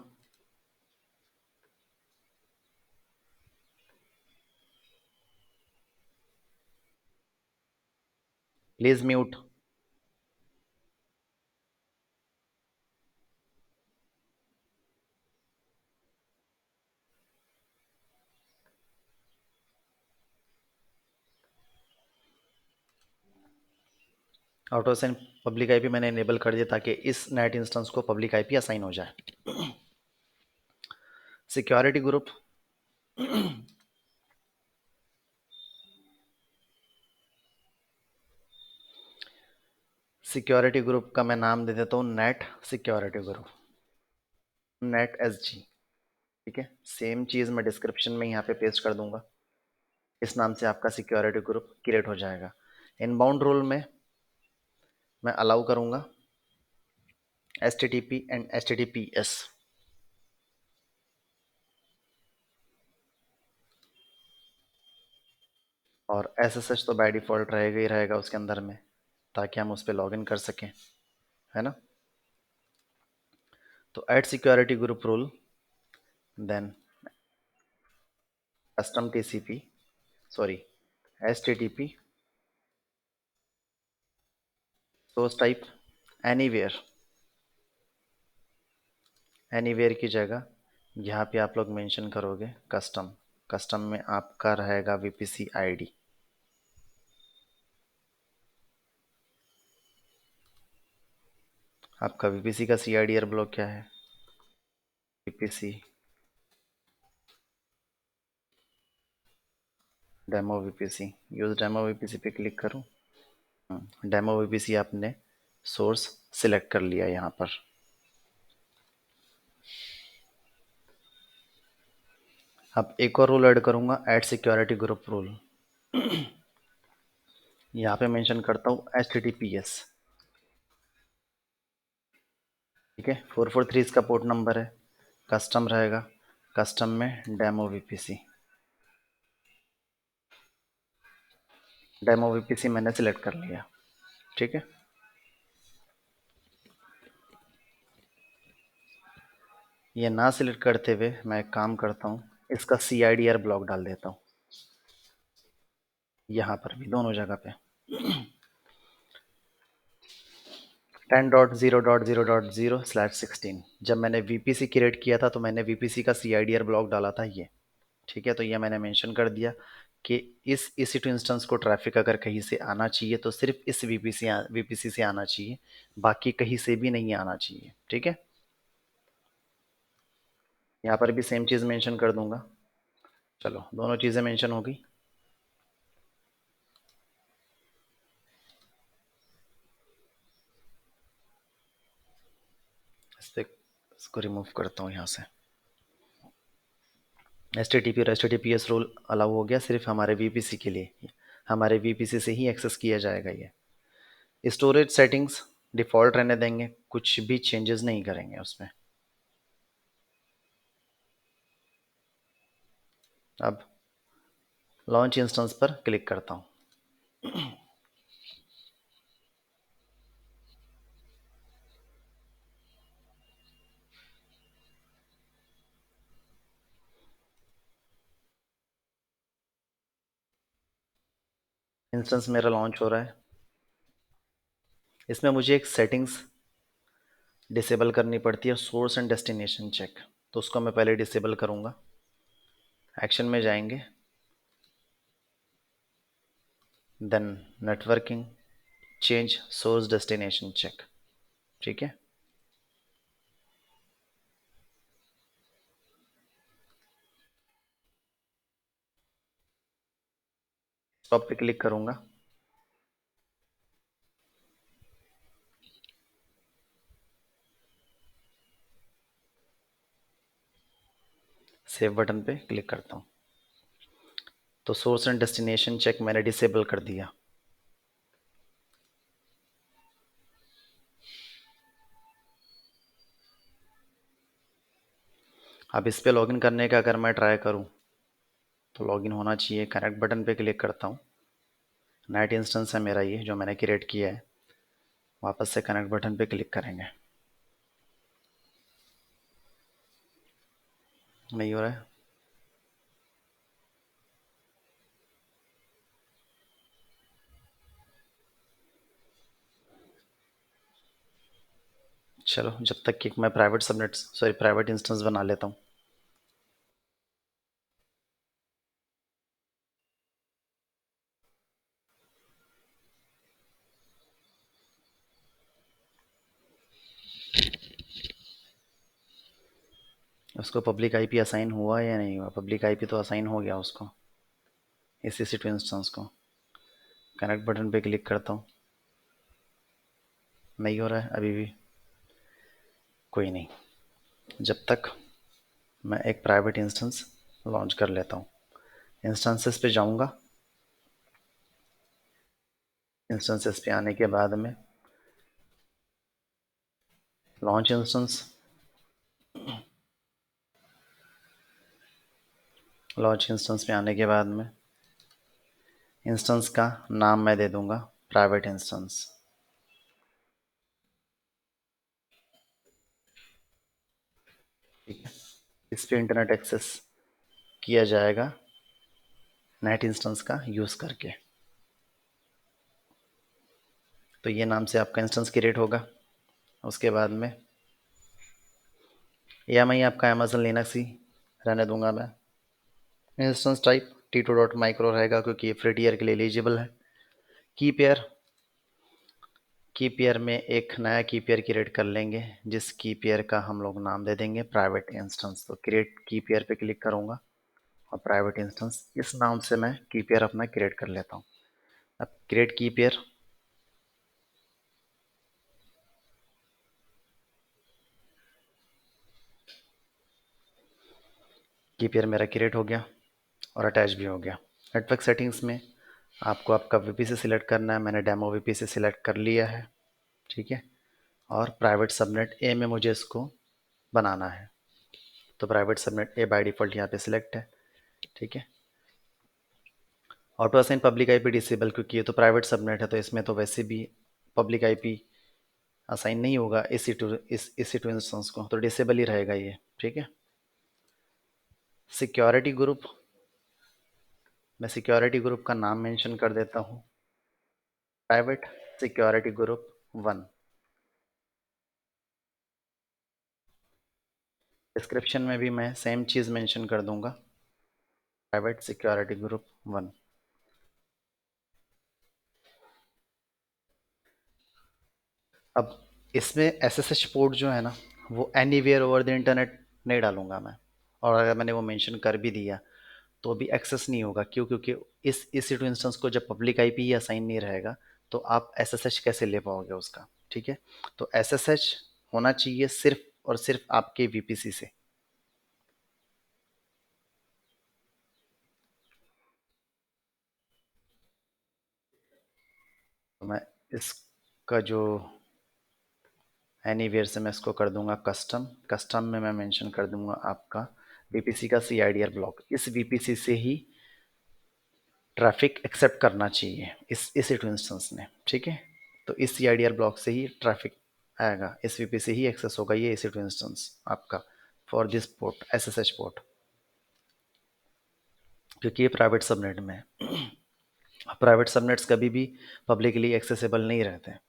Please mute. Auto assign public IP मैंने इनेबल कर दिया ताकि इस नेट इंस्टेंस को पब्लिक आईपी असाइन हो जाए। सिक्योरिटी ग्रुप, सिक्योरिटी ग्रुप का मैं नाम दे देता हूँ net security group, net S G. ठीक है, सेम चीज़ मैं डिस्क्रिप्शन में यहाँ पे पेस्ट कर दूंगा। इस नाम से आपका सिक्योरिटी ग्रुप क्रिएट हो जाएगा। इनबाउंड रूल में मैं अलाउ करूँगा H T T P and H T T P S, और एस एस एच तो बाय डिफ़ॉल्ट रहेगा ही रहेगा उसके अंदर में, ताकि हम उस पर लॉग इन कर सकें, है ना। तो add security group rule, then custom T C P, sorry H T T P, source type anywhere, anywhere की जगह यहाँ पे आप लोग मेंशन करोगे कस्टम, कस्टम में आपका रहेगा वीपीसी आईडी। आपका वीपीसी का सी आई डी आर ब्लॉक क्या है, VPC demo VPC, use demo VPC पे क्लिक करूँ। डेमो वीपीसी आपने सोर्स सिलेक्ट कर लिया यहाँ पर। अब एक और रूल ऐड करूँगा, ऐड सिक्योरिटी ग्रुप रूल। यहाँ पे मेंशन करता हूँ H T T P S. ठीक है, 443 इसका पोर्ट नंबर है, कस्टम रहेगा, कस्टम में डेमो वीपीसी, डेमो वीपीसी मैंने सिलेक्ट कर लिया। ठीक है, ये ना सिलेक्ट करते हुए मैं एक काम करता हूँ, इसका सी आई डी आर ब्लॉक डाल देता हूँ यहाँ पर भी, दोनों जगह पे। 10.0.0.0/16, जब मैंने वीपीसी क्रिएट किया था तो मैंने वीपीसी का सी आई डी आर ब्लॉक डाला था ये। ठीक है, तो ये मैंने मेंशन कर दिया कि इस EC2 इंस्टेंस को ट्रैफिक अगर कहीं से आना चाहिए तो सिर्फ इस वीपीसी से आना चाहिए, बाकी कहीं से भी नहीं आना चाहिए। ठीक है, यहाँ पर भी सेम चीज़ मेंशन कर दूंगा। चलो, दोनों चीज़ें मेंशन हो गई। इसको रिमूव करता हूँ यहाँ से। एच टी टी पी और H T T P S rule allow हो गया सिर्फ हमारे वीपीसी के लिए, हमारे वीपीसी से ही एक्सेस किया जाएगा ये। स्टोरेज सेटिंग्स डिफ़ॉल्ट रहने देंगे, कुछ भी चेंजेस नहीं करेंगे उसमें। अब लॉन्च इंस्टेंस पर क्लिक करता हूँ। इंस्टेंस मेरा लॉन्च हो रहा है। इसमें मुझे एक सेटिंग्स डिसेबल करनी पड़ती है, सोर्स एंड डेस्टिनेशन चेक, तो उसको मैं पहले डिसेबल करूँगा। एक्शन में जाएंगे, then networking, change source destination check. ठीक है, स्टॉप पे क्लिक करूँगा। सेव बटन पे क्लिक करता हूँ, तो सोर्स एंड डेस्टिनेशन चेक मैंने डिसेबल कर दिया। अब इस पे लॉगिन करने का अगर मैं ट्राई करूँ तो लॉगिन होना चाहिए। कनेक्ट बटन पे क्लिक करता हूँ। नेट इंस्टेंस है मेरा ये जो मैंने क्रिएट किया है। वापस से कनेक्ट बटन पे क्लिक करेंगे, नहीं हो रहा है। चलो जब तक कि मैं प्राइवेट इंस्टेंस बना लेता हूँ। उसको पब्लिक आईपी असाइन हुआ या नहीं हुआ? पब्लिक आईपी तो असाइन हो गया उसको, इस EC2 इंस्टेंस को। कनेक्ट बटन पे क्लिक करता हूँ, नहीं हो रहा है अभी भी। कोई नहीं, जब तक मैं एक प्राइवेट इंस्टेंस लॉन्च कर लेता हूँ। इंस्टेंसेस पे जाऊँगा। इंस्टेंसेस पे आने के बाद में लॉन्च इंस्टेंस, लॉन्च इंस्टेंस पे आने के बाद में इंस्टेंस का नाम मैं दे दूंगा प्राइवेट इंस्टेंस। ठीक है, इस पे इंटरनेट एक्सेस किया जाएगा नेट इंस्टेंस का यूज़ करके। तो ये नाम से आपका इंस्टेंस क्रिएट होगा। उसके बाद में EMI आपका अमेजन लिनक्स ही रहने दूंगा मैं। इंस्टेंस टाइप T2.micro रहेगा क्योंकि ये फ्री टीयर के लिए एलिजिबल है। की पेयर में एक नया की पेयर क्रिएट कर लेंगे जिस की पेयर का हम लोग नाम दे देंगे प्राइवेट इंस्टेंस। तो क्रिएट की पेयर पे क्लिक करूंगा और प्राइवेट इंस्टेंस इस नाम से मैं की पेयर अपना क्रिएट कर लेता हूँ। अब क्रिएट की पेयर मेरा क्रिएट हो गया और अटैच भी हो गया। नेटवर्क सेटिंग्स में आपको आपका VPC सिलेक्ट करना है। मैंने डेमो VPC सिलेक्ट कर लिया है। ठीक है, और प्राइवेट सबनेट ए में मुझे इसको बनाना है। तो private subnet A by default यहाँ पे सिलेक्ट है। ठीक है, auto assign public IP disable, क्योंकि ये तो प्राइवेट सबनेट है तो इसमें तो वैसे भी पब्लिक आईपी असाइन नहीं होगा EC2 इंस्टेंस को, तो डिसेबल ही रहेगा ये। ठीक है, सिक्योरिटी ग्रुप, मैं सिक्योरिटी ग्रुप का नाम मेंशन कर देता हूँ प्राइवेट सिक्योरिटी ग्रुप 1। डिस्क्रिप्शन में भी मैं सेम चीज़ मेंशन कर दूंगा प्राइवेट सिक्योरिटी ग्रुप 1। अब इसमें SSH पोर्ट जो है ना वो एनीवेयर ओवर द इंटरनेट नहीं डालूंगा मैं। और अगर मैंने वो मेंशन कर भी दिया तो भी एक्सेस नहीं होगा। क्यों? क्योंकि इस EC2 इंस्टेंस को जब पब्लिक आईपी ही असाइन नहीं रहेगा तो आप SSH कैसे ले पाओगे उसका। ठीक है, तो SSH होना चाहिए सिर्फ और सिर्फ आपके VPC से। तो मैं इसका जो एनीवेयर से मैं इसको कर दूंगा कस्टम। कस्टम में मैं मेंशन कर दूंगा आपका VPC का CIDR ब्लॉक। इस VPC से ही ट्रैफिक एक्सेप्ट करना चाहिए इस EC2 इंस्टेंस ने। ठीक है, तो इस CIDR ब्लॉक से ही ट्रैफिक आएगा, इस VPC से ही एक्सेस होगा ये EC2 इंस्टेंस आपका for this port SSH port, क्योंकि ये प्राइवेट सबनेट में है। प्राइवेट सबनेट्स कभी भी पब्लिकली एक्सेसिबल नहीं रहते हैं।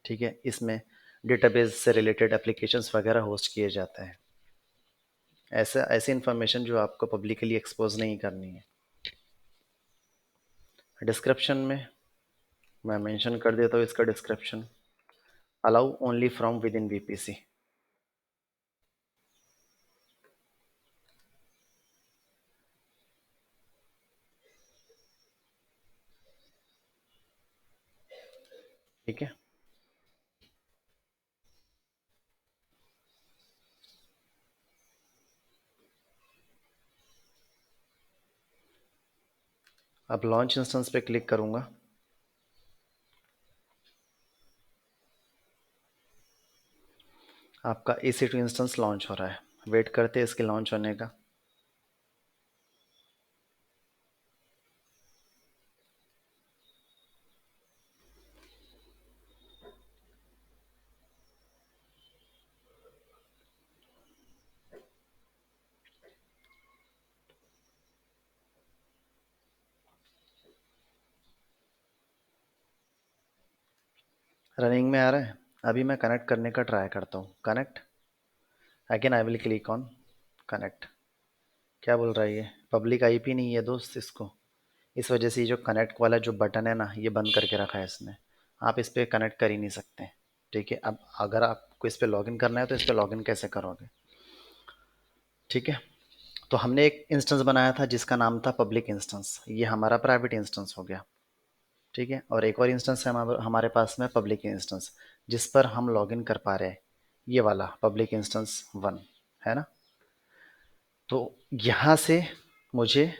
ठीक है, इसमें डेटाबेस से रिलेटेड एप्लीकेशंस वगैरह होस्ट किए जाते हैं। ऐसा ऐसी इन्फॉर्मेशन जो आपको पब्लिकली एक्सपोज नहीं करनी है। डिस्क्रिप्शन में मैं मेंशन कर देता हूँ इसका description, allow only from with in VPC। ठीक है, अब लॉन्च इंस्टेंस पे क्लिक करूंगा। आपका EC2 इंस्टेंस लॉन्च हो रहा है। वेट करते हैं इसके लॉन्च होने का। रनिंग में आ रहा है। अभी मैं कनेक्ट करने का ट्राई करता हूँ। Connect again, I will click on connect. क्या बोल रहा है ये? पब्लिक आईपी नहीं है दोस्त इसको, इस वजह से ये जो कनेक्ट वाला जो बटन है ना, ये बंद करके रखा है इसने। आप इस पर कनेक्ट कर ही नहीं सकते। ठीक है, अब अगर आपको इस पर लॉगिन करना है तो इस पर लॉगिन कैसे करोगे? ठीक है, तो हमने एक इंस्टेंस बनाया था जिसका नाम था पब्लिक इंस्टेंस, ये हमारा प्राइवेट इंस्टेंस हो गया। ठीक है, और एक और इंस्टेंस है हमारे पास में पब्लिक इंस्टेंस, जिस पर हम लॉगिन कर पा रहे हैं, ये वाला पब्लिक इंस्टेंस 1 है ना। तो यहाँ से मुझे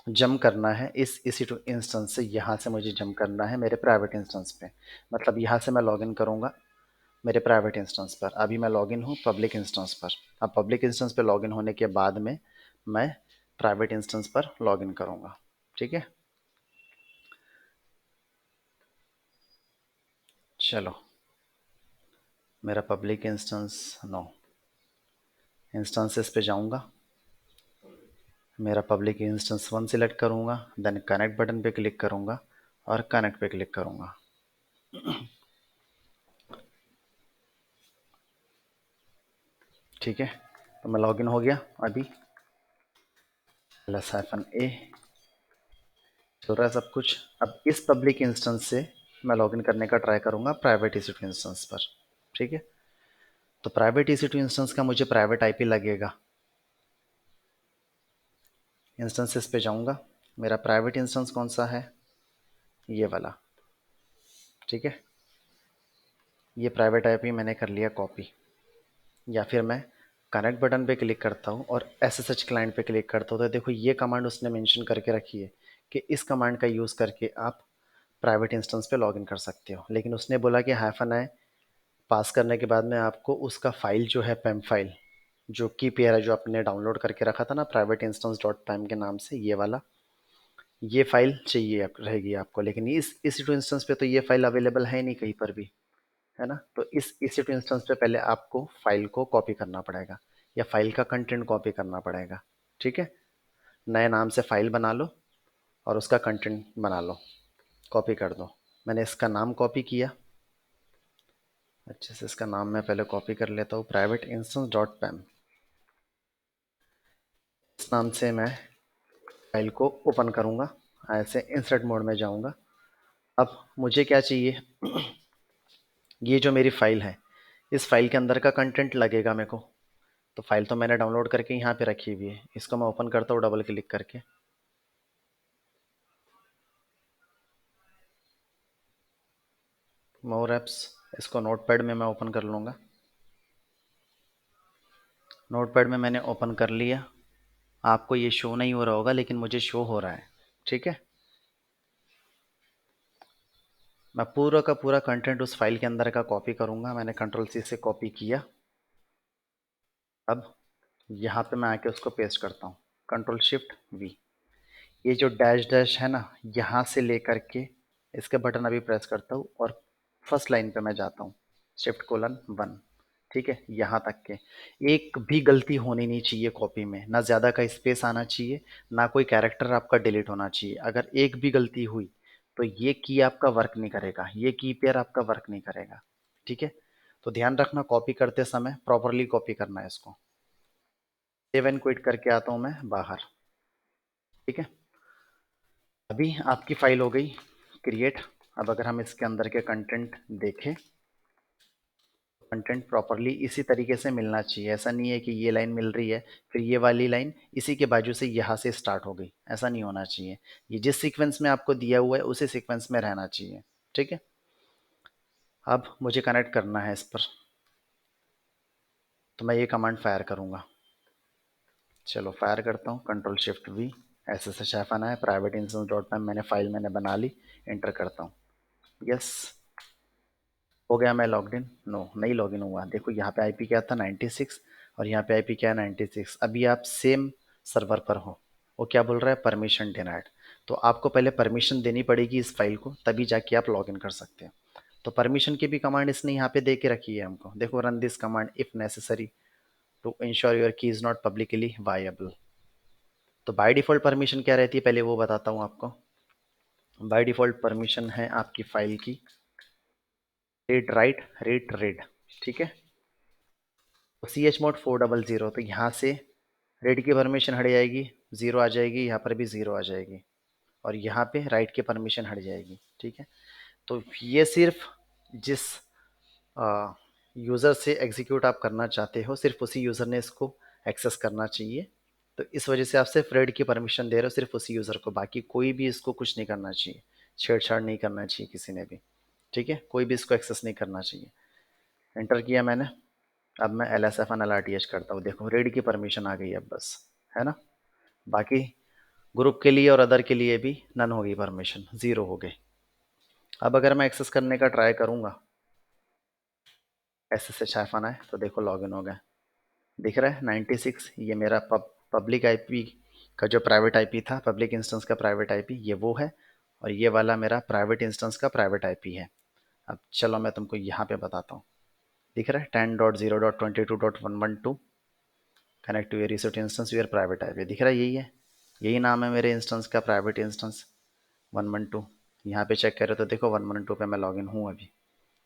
जंप करना है, इस EC2 इंस्टेंस से यहाँ से मुझे जंप करना है मेरे प्राइवेट इंस्टेंस पे। मतलब यहाँ से मैं लॉगिन करूँगा मेरे प्राइवेट इंस्टेंस पर। अभी मैं लॉगिन हूँ पब्लिक इंस्टेंस पर। अब पब्लिक इंस्टेंस पे लॉगिन होने के बाद में मैं प्राइवेट इंस्टेंस पर लॉगिन करूँगा। ठीक है, चलो मेरा पब्लिक इंस्टेंस नो, इंस्टेंसेस पे जाऊँगा, मेरा पब्लिक इंस्टेंस 1 सिलेक्ट करूँगा, देन कनेक्ट बटन पे क्लिक करूँगा और कनेक्ट पे क्लिक करूँगा। ठीक है, तो मैं लॉगिन हो गया अभी। -a चल रहा है सब कुछ। अब इस पब्लिक इंस्टेंस से मैं लॉगिन करने का ट्राई करूँगा प्राइवेट EC2 इंस्टेंस पर। ठीक है, तो प्राइवेट EC2 इंस्टेंस का मुझे प्राइवेट आईपी लगेगा। इंस्टेंसेस पे जाऊँगा, मेरा प्राइवेट इंस्टेंस कौन सा है? ये वाला। ठीक है, ये प्राइवेट आईपी मैंने कर लिया कॉपी। या फिर मैं कनेक्ट बटन पे क्लिक करता हूँ और SSH क्लाइंट पे क्लिक करता हूँ, तो देखो ये कमांड उसने मेंशन करके रखी है कि इस कमांड का यूज़ करके आप प्राइवेट इंस्टेंस पे लॉगिन कर सकते हो। लेकिन उसने बोला कि -i पास करने के बाद में आपको उसका फाइल जो है पैम फाइल, जो की पेयर है, जो आपने डाउनलोड करके रखा था ना प्राइवेट इंस्टेंस डॉट पैम के नाम से, ये वाला, ये फाइल चाहिए रहेगी आपको। लेकिन इस टू इंस्टेंस पे तो ये फाइल अवेलेबल है नहीं कहीं पर भी, है ना। तो इस टू इंस्टेंस पे पहले आपको फाइल को कॉपी करना पड़ेगा, या फाइल का कंटेंट कॉपी करना पड़ेगा। ठीक है, नए नाम से फाइल बना लो और उसका कंटेंट बना लो, कॉपी कर दो। मैंने इसका नाम कॉपी किया, अच्छे से इसका नाम मैं पहले कॉपी कर लेता हूँ, प्राइवेट इंस्टेंस डॉट पैम। इस नाम से मैं फाइल को ओपन करूँगा, ऐसे इंसर्ट मोड में जाऊँगा। अब मुझे क्या चाहिए? ये जो मेरी फाइल है, इस फाइल के अंदर का कंटेंट लगेगा मेरे को। तो फाइल तो मैंने डाउनलोड करके यहाँ पे रखी हुई है, इसको मैं ओपन करता हूँ डबल क्लिक करके। मोर ऐप्स, इसको नोटपैड में मैं ओपन कर लूँगा। नोटपैड में मैंने ओपन कर लिया। आपको ये शो नहीं हो रहा होगा लेकिन मुझे शो हो रहा है। ठीक है, मैं पूरा का पूरा कंटेंट उस फाइल के अंदर का कॉपी करूँगा। मैंने कंट्रोल C से कॉपी किया। अब यहाँ पे मैं आके उसको पेस्ट करता हूँ, Ctrl+Shift+V। ये जो डैश डैश है ना, यहाँ से लेकर के इसके बटन अभी प्रेस करता हूँ और फर्स्ट लाइन पे मैं जाता हूँ, Shift:1। ठीक है, यहाँ तक के एक भी गलती होनी नहीं चाहिए कॉपी में, ना ज़्यादा का स्पेस आना चाहिए, ना कोई कैरेक्टर आपका डिलीट होना चाहिए। अगर एक भी गलती हुई तो ये की आपका वर्क नहीं करेगा, ये की पेयर आपका वर्क नहीं करेगा। ठीक है, तो ध्यान रखना कॉपी करते समय प्रॉपरली कॉपी करना है इसको। सेव एंड क्विट करके आता हूँ मैं बाहर। ठीक है, अभी आपकी फाइल हो गई क्रिएट। अब अगर हम इसके अंदर के कंटेंट देखें, कंटेंट प्रॉपरली इसी तरीके से मिलना चाहिए। ऐसा नहीं है कि ये लाइन मिल रही है फिर ये वाली लाइन इसी के बाजू से यहाँ से स्टार्ट हो गई, ऐसा नहीं होना चाहिए। ये जिस सीक्वेंस में आपको दिया हुआ है उसी सीक्वेंस में रहना चाहिए। ठीक है, अब मुझे कनेक्ट करना है इस पर, तो मैं ये कमांड फायर करूँगा। चलो फायर करता हूँ, Ctrl+Shift+V। SSH आना है, प्राइवेट इंस्टेंस डॉट पैम मैंने फाइल मैंने बना ली, एंटर करता हूँ। यस, हो गया मैं लॉग्ड इन। नो, नहीं लॉगिन हुआ। देखो यहाँ पे आईपी क्या था, 96 और यहाँ पे आईपी क्या है 96। अभी आप सेम सर्वर पर हो, वो क्या बोल रहा है परमिशन डिनाइड। तो आपको पहले परमिशन देनी पड़ेगी इस फाइल को, तभी जाके आप लॉगिन कर सकते हैं। तो परमिशन की भी कमांड इसने यहाँ पे दे के रखी है हमको, देखो run this command if necessary to ensure your key is not publicly viable. तो बाय डिफॉल्ट परमिशन क्या रहती है पहले वो बताता हूँ आपको। बाय डिफॉल्ट परमिशन है आपकी फाइल की रीड राइट रीड रीड, ठीक है। तो सी एच मोड 400, तो यहाँ से रीड की परमिशन हट जाएगी, ज़ीरो आ जाएगी, यहाँ पर भी ज़ीरो आ जाएगी, और यहाँ पे राइट की परमिशन हट जाएगी, ठीक है। तो ये सिर्फ जिस यूज़र से एग्जीक्यूट आप करना चाहते हो सिर्फ उसी यूज़र ने इसको एक्सेस करना चाहिए। तो इस वजह से आप सिर्फ रीड की परमिशन दे रहे हो सिर्फ उसी यूज़र को, बाकी कोई भी इसको कुछ नहीं करना चाहिए, छेड़छाड़ नहीं करना चाहिए किसी ने भी, ठीक है। कोई भी इसको एक्सेस नहीं करना चाहिए। एंटर किया मैंने, अब मैं L S F N L R T H करता हूँ, देखो रीड की परमिशन आ गई अब बस, है ना। बाकी ग्रुप के लिए और अदर के लिए भी नन होगी परमिशन, ज़ीरो हो गई। अब अगर मैं एक्सेस करने का ट्राई करूँगा एस एस एच हाइफन है, तो देखो लॉगिन हो गया, दिख रहा है 96। ये मेरा पब्लिक आईपी का जो प्राइवेट आईपी था, पब्लिक इंस्टेंस का प्राइवेट आईपी ये वो है, और ये वाला मेरा प्राइवेट इंस्टेंस का प्राइवेट आईपी है। अब चलो मैं तुमको यहाँ पे बताता हूँ, दिख रहा है 10.0.22.112 connect to your resort instance your private IP, दिख रहा है यही है, यही नाम है मेरे इंस्टेंस का प्राइवेट इंस्टेंस 112। यहाँ पे चेक करें तो देखो 112 पे मैं लॉगिन हूँ अभी,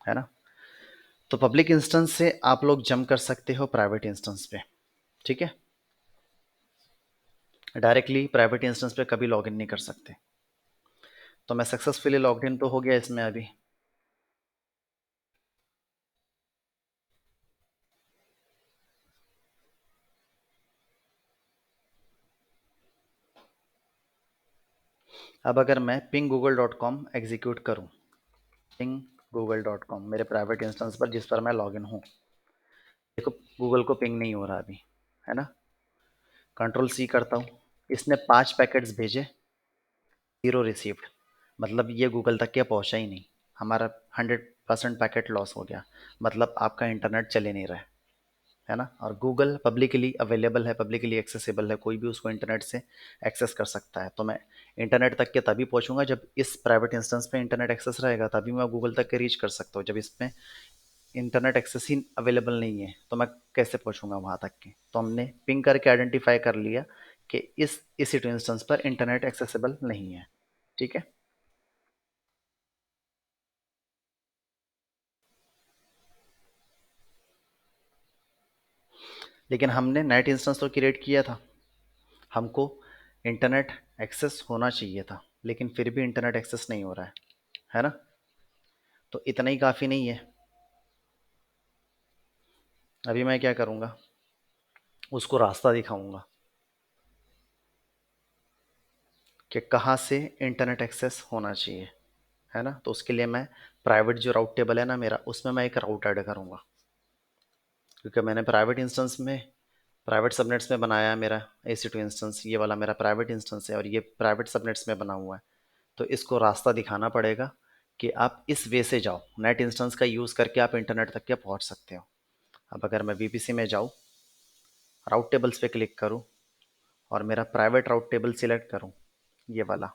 है ना। तो पब्लिक इंस्टेंस से आप लोग जंप कर सकते हो प्राइवेट इंस्टेंस पे, ठीक है। डायरेक्टली प्राइवेट इंस्टेंस पे कभी लॉगिन नहीं कर सकते। तो मैं सक्सेसफुली लॉग्ड इन तो हो गया इसमें अभी। अब अगर मैं ping google.com एग्जीक्यूट करूं, ping google.com मेरे प्राइवेट इंस्टेंस पर जिस पर मैं लॉगिन हूं, देखो गूगल को पिंग नहीं हो रहा अभी, है ना। कंट्रोल सी करता हूं, इसने 5 पैकेट्स भेजे, जीरो रिसीव्ड, मतलब ये गूगल तक के पहुंचा ही नहीं, हमारा 100% पैकेट लॉस हो गया, मतलब आपका इंटरनेट चले नहीं रहा है ना। और गूगल पब्लिकली अवेलेबल है, पब्लिकली एक्सेसिबल है, कोई भी उसको इंटरनेट से एक्सेस कर सकता है। तो मैं इंटरनेट तक के तभी पहुंचूंगा जब इस प्राइवेट इंस्टेंस पे इंटरनेट एक्सेस रहेगा, तभी मैं गूगल तक के रीच कर सकता हूँ। जब इसमें इंटरनेट एक्सेस ही अवेलेबल नहीं है तो मैं कैसे पहुंचूंगा वहां तक के। तो हमने पिंग करके आइडेंटिफाई कर लिया कि इस इंस्टेंस पर इंटरनेट एक्सेसिबल नहीं है, ठीक है। लेकिन हमने नेट इंस्टेंस तो क्रिएट किया था, हमको इंटरनेट एक्सेस होना चाहिए था, लेकिन फिर भी इंटरनेट एक्सेस नहीं हो रहा है ना। तो इतना ही काफ़ी नहीं है। अभी मैं क्या करूँगा, उसको रास्ता दिखाऊंगा कि कहाँ से इंटरनेट एक्सेस होना चाहिए, है ना। तो उसके लिए मैं प्राइवेट जो राउट टेबल है ना मेरा, उसमें मैं एक राउट ऐड करूँगा, क्योंकि मैंने प्राइवेट इंस्टेंस में प्राइवेट सबनेट्स में बनाया है मेरा AC2 इंस्टेंस, ये वाला मेरा प्राइवेट इंस्टेंस है और ये प्राइवेट सबनेट्स में बना हुआ है। तो इसको रास्ता दिखाना पड़ेगा कि आप इस वे से जाओ, नेट इंस्टेंस का यूज़ करके आप इंटरनेट तक के पहुँच सकते हो। अब अगर मैं VPC में जाऊँ, राउट टेबल्स पे क्लिक करूँ और मेरा प्राइवेट राउट टेबल सिलेक्ट करूँ, ये वाला,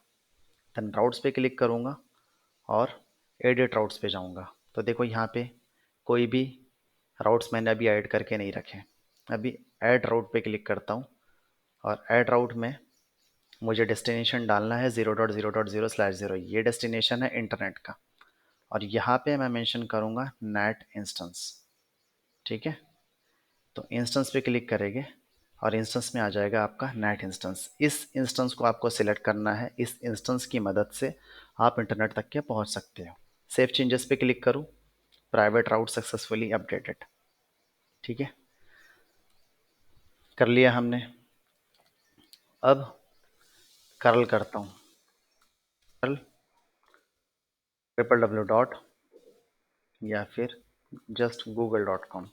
देन राउट्स पे क्लिक करूँगा और एडिट राउट्स पे जाऊँगा। तो देखो यहाँ पे कोई भी राउट्स मैंने अभी ऐड करके नहीं रखे। अभी ऐड राउट पे क्लिक करता हूँ और ऐड राउट में मुझे डेस्टिनेशन डालना है 0.0.0/0, ये डेस्टिनेशन है इंटरनेट का, और यहाँ पे मैं मेंशन करूँगा नेट इंस्टेंस, ठीक है। तो इंस्टेंस पे क्लिक करेंगे और इंस्टेंस में आ जाएगा आपका नेट इंस्टेंस। इस इंस्टेंस को आपको सिलेक्ट करना है, इस इंस्टेंस की मदद से आप इंटरनेट तक के पहुँच सकते हो। सेव चेंजेस पे क्लिक करूँ, प्राइवेट राउट सक्सेसफुली अपडेटेड, ठीक है, कर लिया हमने। अब कर्ल करता हूँ, कर्ल www. या फिर just google.com।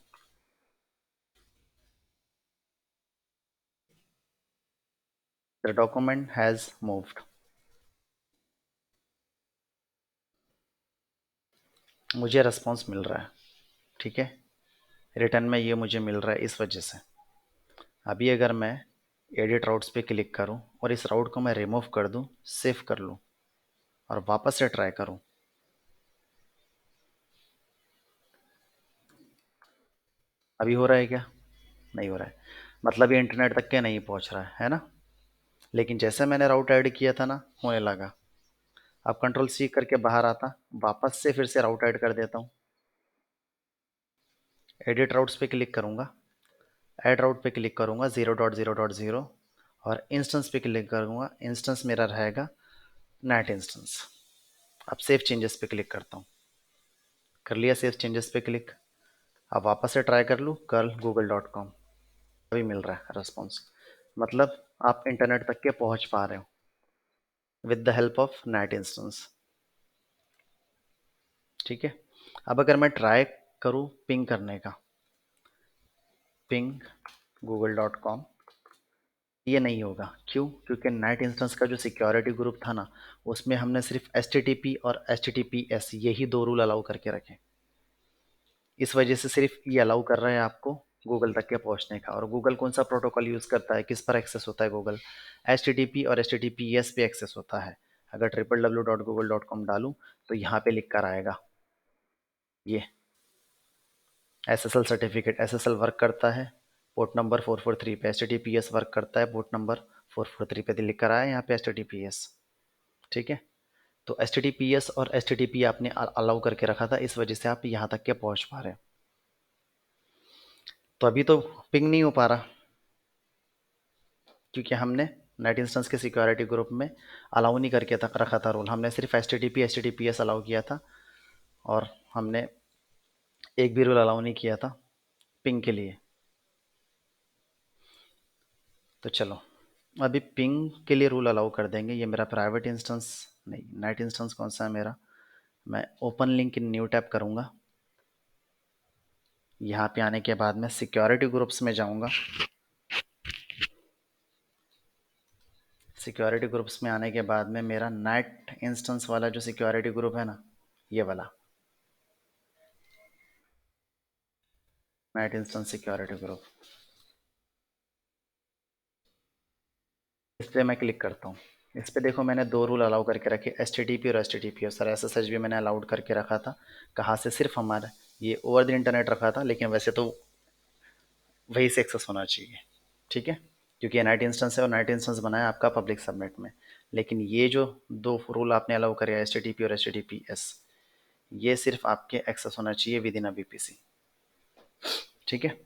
The document has moved, मुझे रिस्पॉन्स मिल रहा है, ठीक है, रिटर्न में ये मुझे मिल रहा है इस वजह से। अभी अगर मैं एडिट राउट्स पे क्लिक करूं और इस राउट को मैं रिमूव कर दूं, सेव कर लूं और वापस से ट्राई करूं, अभी हो रहा है क्या? नहीं हो रहा है, मतलब ये इंटरनेट तक के नहीं पहुंच रहा है ना। लेकिन जैसे मैंने राउट ऐड किया था ना, होने लगा। अब कंट्रोल सी करके बाहर आता, वापस से फिर से राउट ऐड कर देता हूँ। एडिट राउट्स पे क्लिक करूंगा, ऐड राउट पे क्लिक करूंगा 0.0.0 और इंस्टेंस पे क्लिक करूंगा। इंस्टेंस मेरा रहेगा नेट इंस्टेंस। अब सेव चेंजेस पे क्लिक करता हूँ, कर लिया सेव चेंजेस पे क्लिक। अब वापस से ट्राई कर लूँ कर्ल google.com, अभी मिल रहा है रिस्पॉन्स। मतलब आप इंटरनेट तक के पहुंच पा रहे हो with the help of net instance. ठीक है। अब अगर मैं ट्राई करूँ पिंग करने का, पिंग google.com, ये नहीं होगा। क्यों? क्योंकि नेट इंस्टेंस का जो सिक्योरिटी ग्रुप था ना, उसमें हमने सिर्फ HTTP और HTTPS यही दो रूल अलाउ करके रखे। इस वजह से सिर्फ ये अलाउ कर रहे हैं आपको गूगल तक के पहुंचने का। और गूगल कौन सा प्रोटोकॉल यूज़ करता है, किस पर एक्सेस होता है गूगल? HTTP और HTTPS पे एक्सेस होता है। अगर www.google.com डालूं तो यहाँ पे लिख कर आएगा ये SSL सर्टिफिकेट। SSL वर्क करता है पोर्ट नंबर 443 पे, HTTPS वर्क करता है पोर्ट नंबर 443 पे, लिख कर आया यहाँ पे HTTPS। ठीक है। तो HTTPS और HTTP आपने अलाउ करके रखा था, इस वजह से आप यहाँ तक के पहुँच पा रहे हैं। तो अभी तो पिंग नहीं हो पा रहा, क्योंकि हमने नेट इंस्टेंस के सिक्योरिटी ग्रुप में अलाउ नहीं करके तक रखा था रूल। हमने सिर्फ HTTP HTTPS अलाउ किया था और हमने एक भी रूल अलाउ नहीं किया था पिंग के लिए। तो चलो अभी पिंग के लिए रूल अलाउ कर देंगे। ये मेरा प्राइवेट इंस्टेंस नहीं, नेट इंस्टेंस कौन सा है मेरा? मैं open link in new tab करूँगा। यहाँ पे आने के बाद मैं सिक्योरिटी ग्रुप्स में जाऊँगा। सिक्योरिटी ग्रुप्स में आने के बाद में मेरा नेट इंस्टेंस वाला जो सिक्योरिटी ग्रुप है ना, ये वाला नेट इंस्टेंस सिक्योरिटी ग्रुप, इस पर मैं क्लिक करता हूँ। इस पर देखो मैंने दो रूल अलाउ करके रखे, HTTP और HTTPS। और SSH भी मैंने अलाउड करके रखा था। कहाँ से? सिर्फ हमारा ये ओवर द इंटरनेट रखा था, लेकिन वैसे तो वही से एक्सेस होना चाहिए। ठीक है। क्योंकि ये नाइट इंस्टेंस है और नाइट इंस्टेंस बनाया आपका पब्लिक सबनेट में। लेकिन ये जो दो रूल आपने अलाउ करे HTTP और HTTPS, ये सिर्फ आपके एक्सेस होना चाहिए विद इन अ VPC। ठीक है।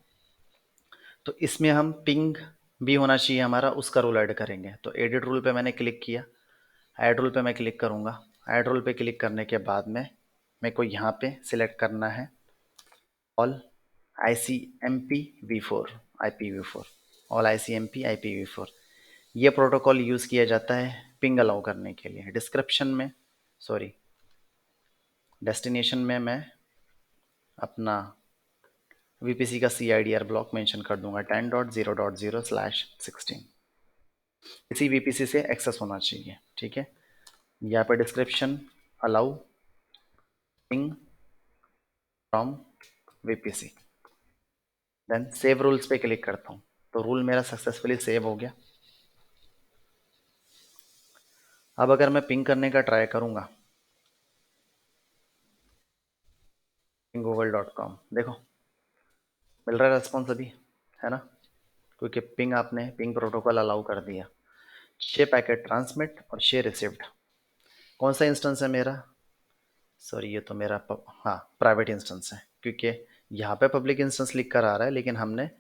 तो इसमें हम पिंग भी होना चाहिए हमारा, उसका रूल ऐड करेंगे। तो एडिट रूल पे मैंने क्लिक किया, ऐड रूल पे मैं क्लिक करूँगा। ऐड रूल पे क्लिक करने के बाद में मेरे को यहाँ पे सिलेक्ट करना है all ICMP v4 all ICMP ये प्रोटोकॉल यूज़ किया जाता है पिंग अलाउ करने के लिए। डिस्क्रिप्शन में, सॉरी, डेस्टिनेशन में मैं अपना VPC का CIDR ब्लॉक मेंशन कर दूंगा 10.0.0/16। इसी VPC से एक्सेस होना चाहिए। ठीक है। यहाँ पर description allow ping from VPC, then save rules पे क्लिक करता हूँ। तो रूल मेरा सक्सेसफुली सेव हो गया। अब अगर मैं पिंग करने का ट्राई करूँगा google.com, देखो मिल रहा है रेस्पॉन्स अभी, है ना? क्योंकि पिंग आपने पिंग प्रोटोकॉल अलाउ कर दिया। शे पैकेट ट्रांसमिट और शे रिसीव्ड, कौन सा इंस्टेंस है मेरा? सॉरी, ये तो मेरा हाँ प्राइवेट इंस्टेंस है, क्योंकि यहाँ पे पब्लिक इंस्टेंस लिख कर आ रहा है, लेकिन हमने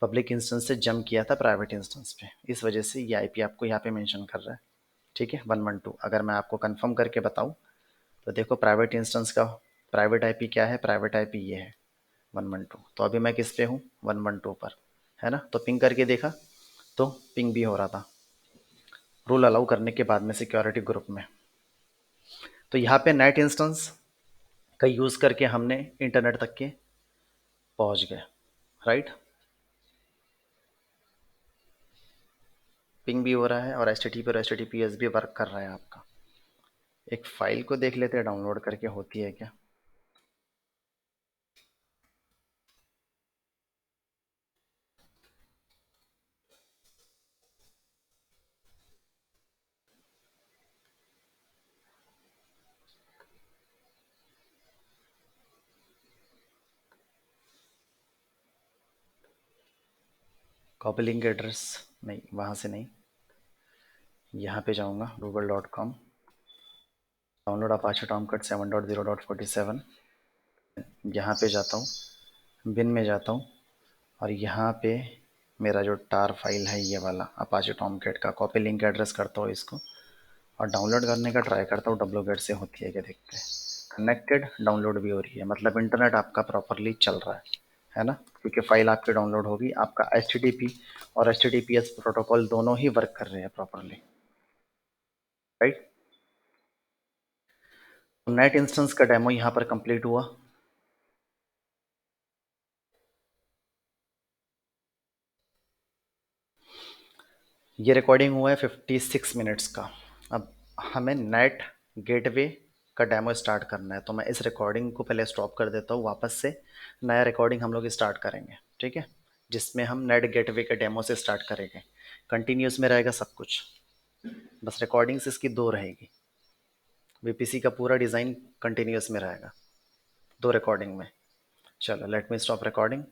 पब्लिक इंस्टेंस से जंप किया था प्राइवेट इंस्टेंस पे, इस वजह से ये IP आपको यहाँ पे मेंशन कर रहा है। ठीक है, 112। अगर मैं आपको कंफर्म करके बताऊँ तो देखो प्राइवेट इंस्टेंस का प्राइवेट IP क्या है? प्राइवेट IP ये है 112। तो अभी मैं किस पे हूँ? 112 पर, है ना? तो पिंग करके देखा तो पिंग भी हो रहा था रूल अलाउ करने के बाद में सिक्योरिटी ग्रुप में। तो यहाँ पे नेट इंस्टेंस का यूज़ करके हमने इंटरनेट तक के पहुँच गए, राइट? पिंग भी हो रहा है और HTTP और HTTPS भी वर्क कर रहा है आपका। एक फ़ाइल को देख लेते हैं डाउनलोड करके होती है क्या। कॉपी लिंक एड्रेस नहीं, वहाँ से नहीं, यहाँ पे जाऊँगा google.com, डाउनलोड अपाचे टॉमकैट 7.0.47, यहाँ पे जाता हूँ, बिन में जाता हूँ और यहाँ पे मेरा जो टार फाइल है ये वाला अपाचे टॉमकैट का कॉपी लिंक एड्रेस करता हूँ इसको और डाउनलोड करने का ट्राई करता हूँ। wget से होती है क्या देखते हैं। कनेक्टेड, डाउनलोड भी हो रही है, मतलब इंटरनेट आपका प्रॉपरली चल रहा है ना, क्योंकि फाइल आपकी डाउनलोड होगी। आपका HTTP और HTTPS प्रोटोकॉल दोनों ही वर्क कर रहे हैं प्रॉपरली, राइट। नेट इंस्टेंस का डेमो यहाँ पर कंप्लीट हुआ। ये रिकॉर्डिंग हुआ है 56 मिनट्स का। अब हमें नेट गेटवे का डेमो स्टार्ट करना है, तो मैं इस रिकॉर्डिंग को पहले स्टॉप कर देता हूँ, वापस से नया रिकॉर्डिंग हम लोग स्टार्ट करेंगे, ठीक है, जिसमें हम नेट गेटवे के डेमो से स्टार्ट करेंगे। कंटिन्यूस में रहेगा सब कुछ, बस रिकॉर्डिंग्स इसकी 2 रहेगी। VPC का पूरा डिज़ाइन कंटिन्यूस में रहेगा 2 रिकॉर्डिंग में। चलो लेट मी स्टॉप रिकॉर्डिंग।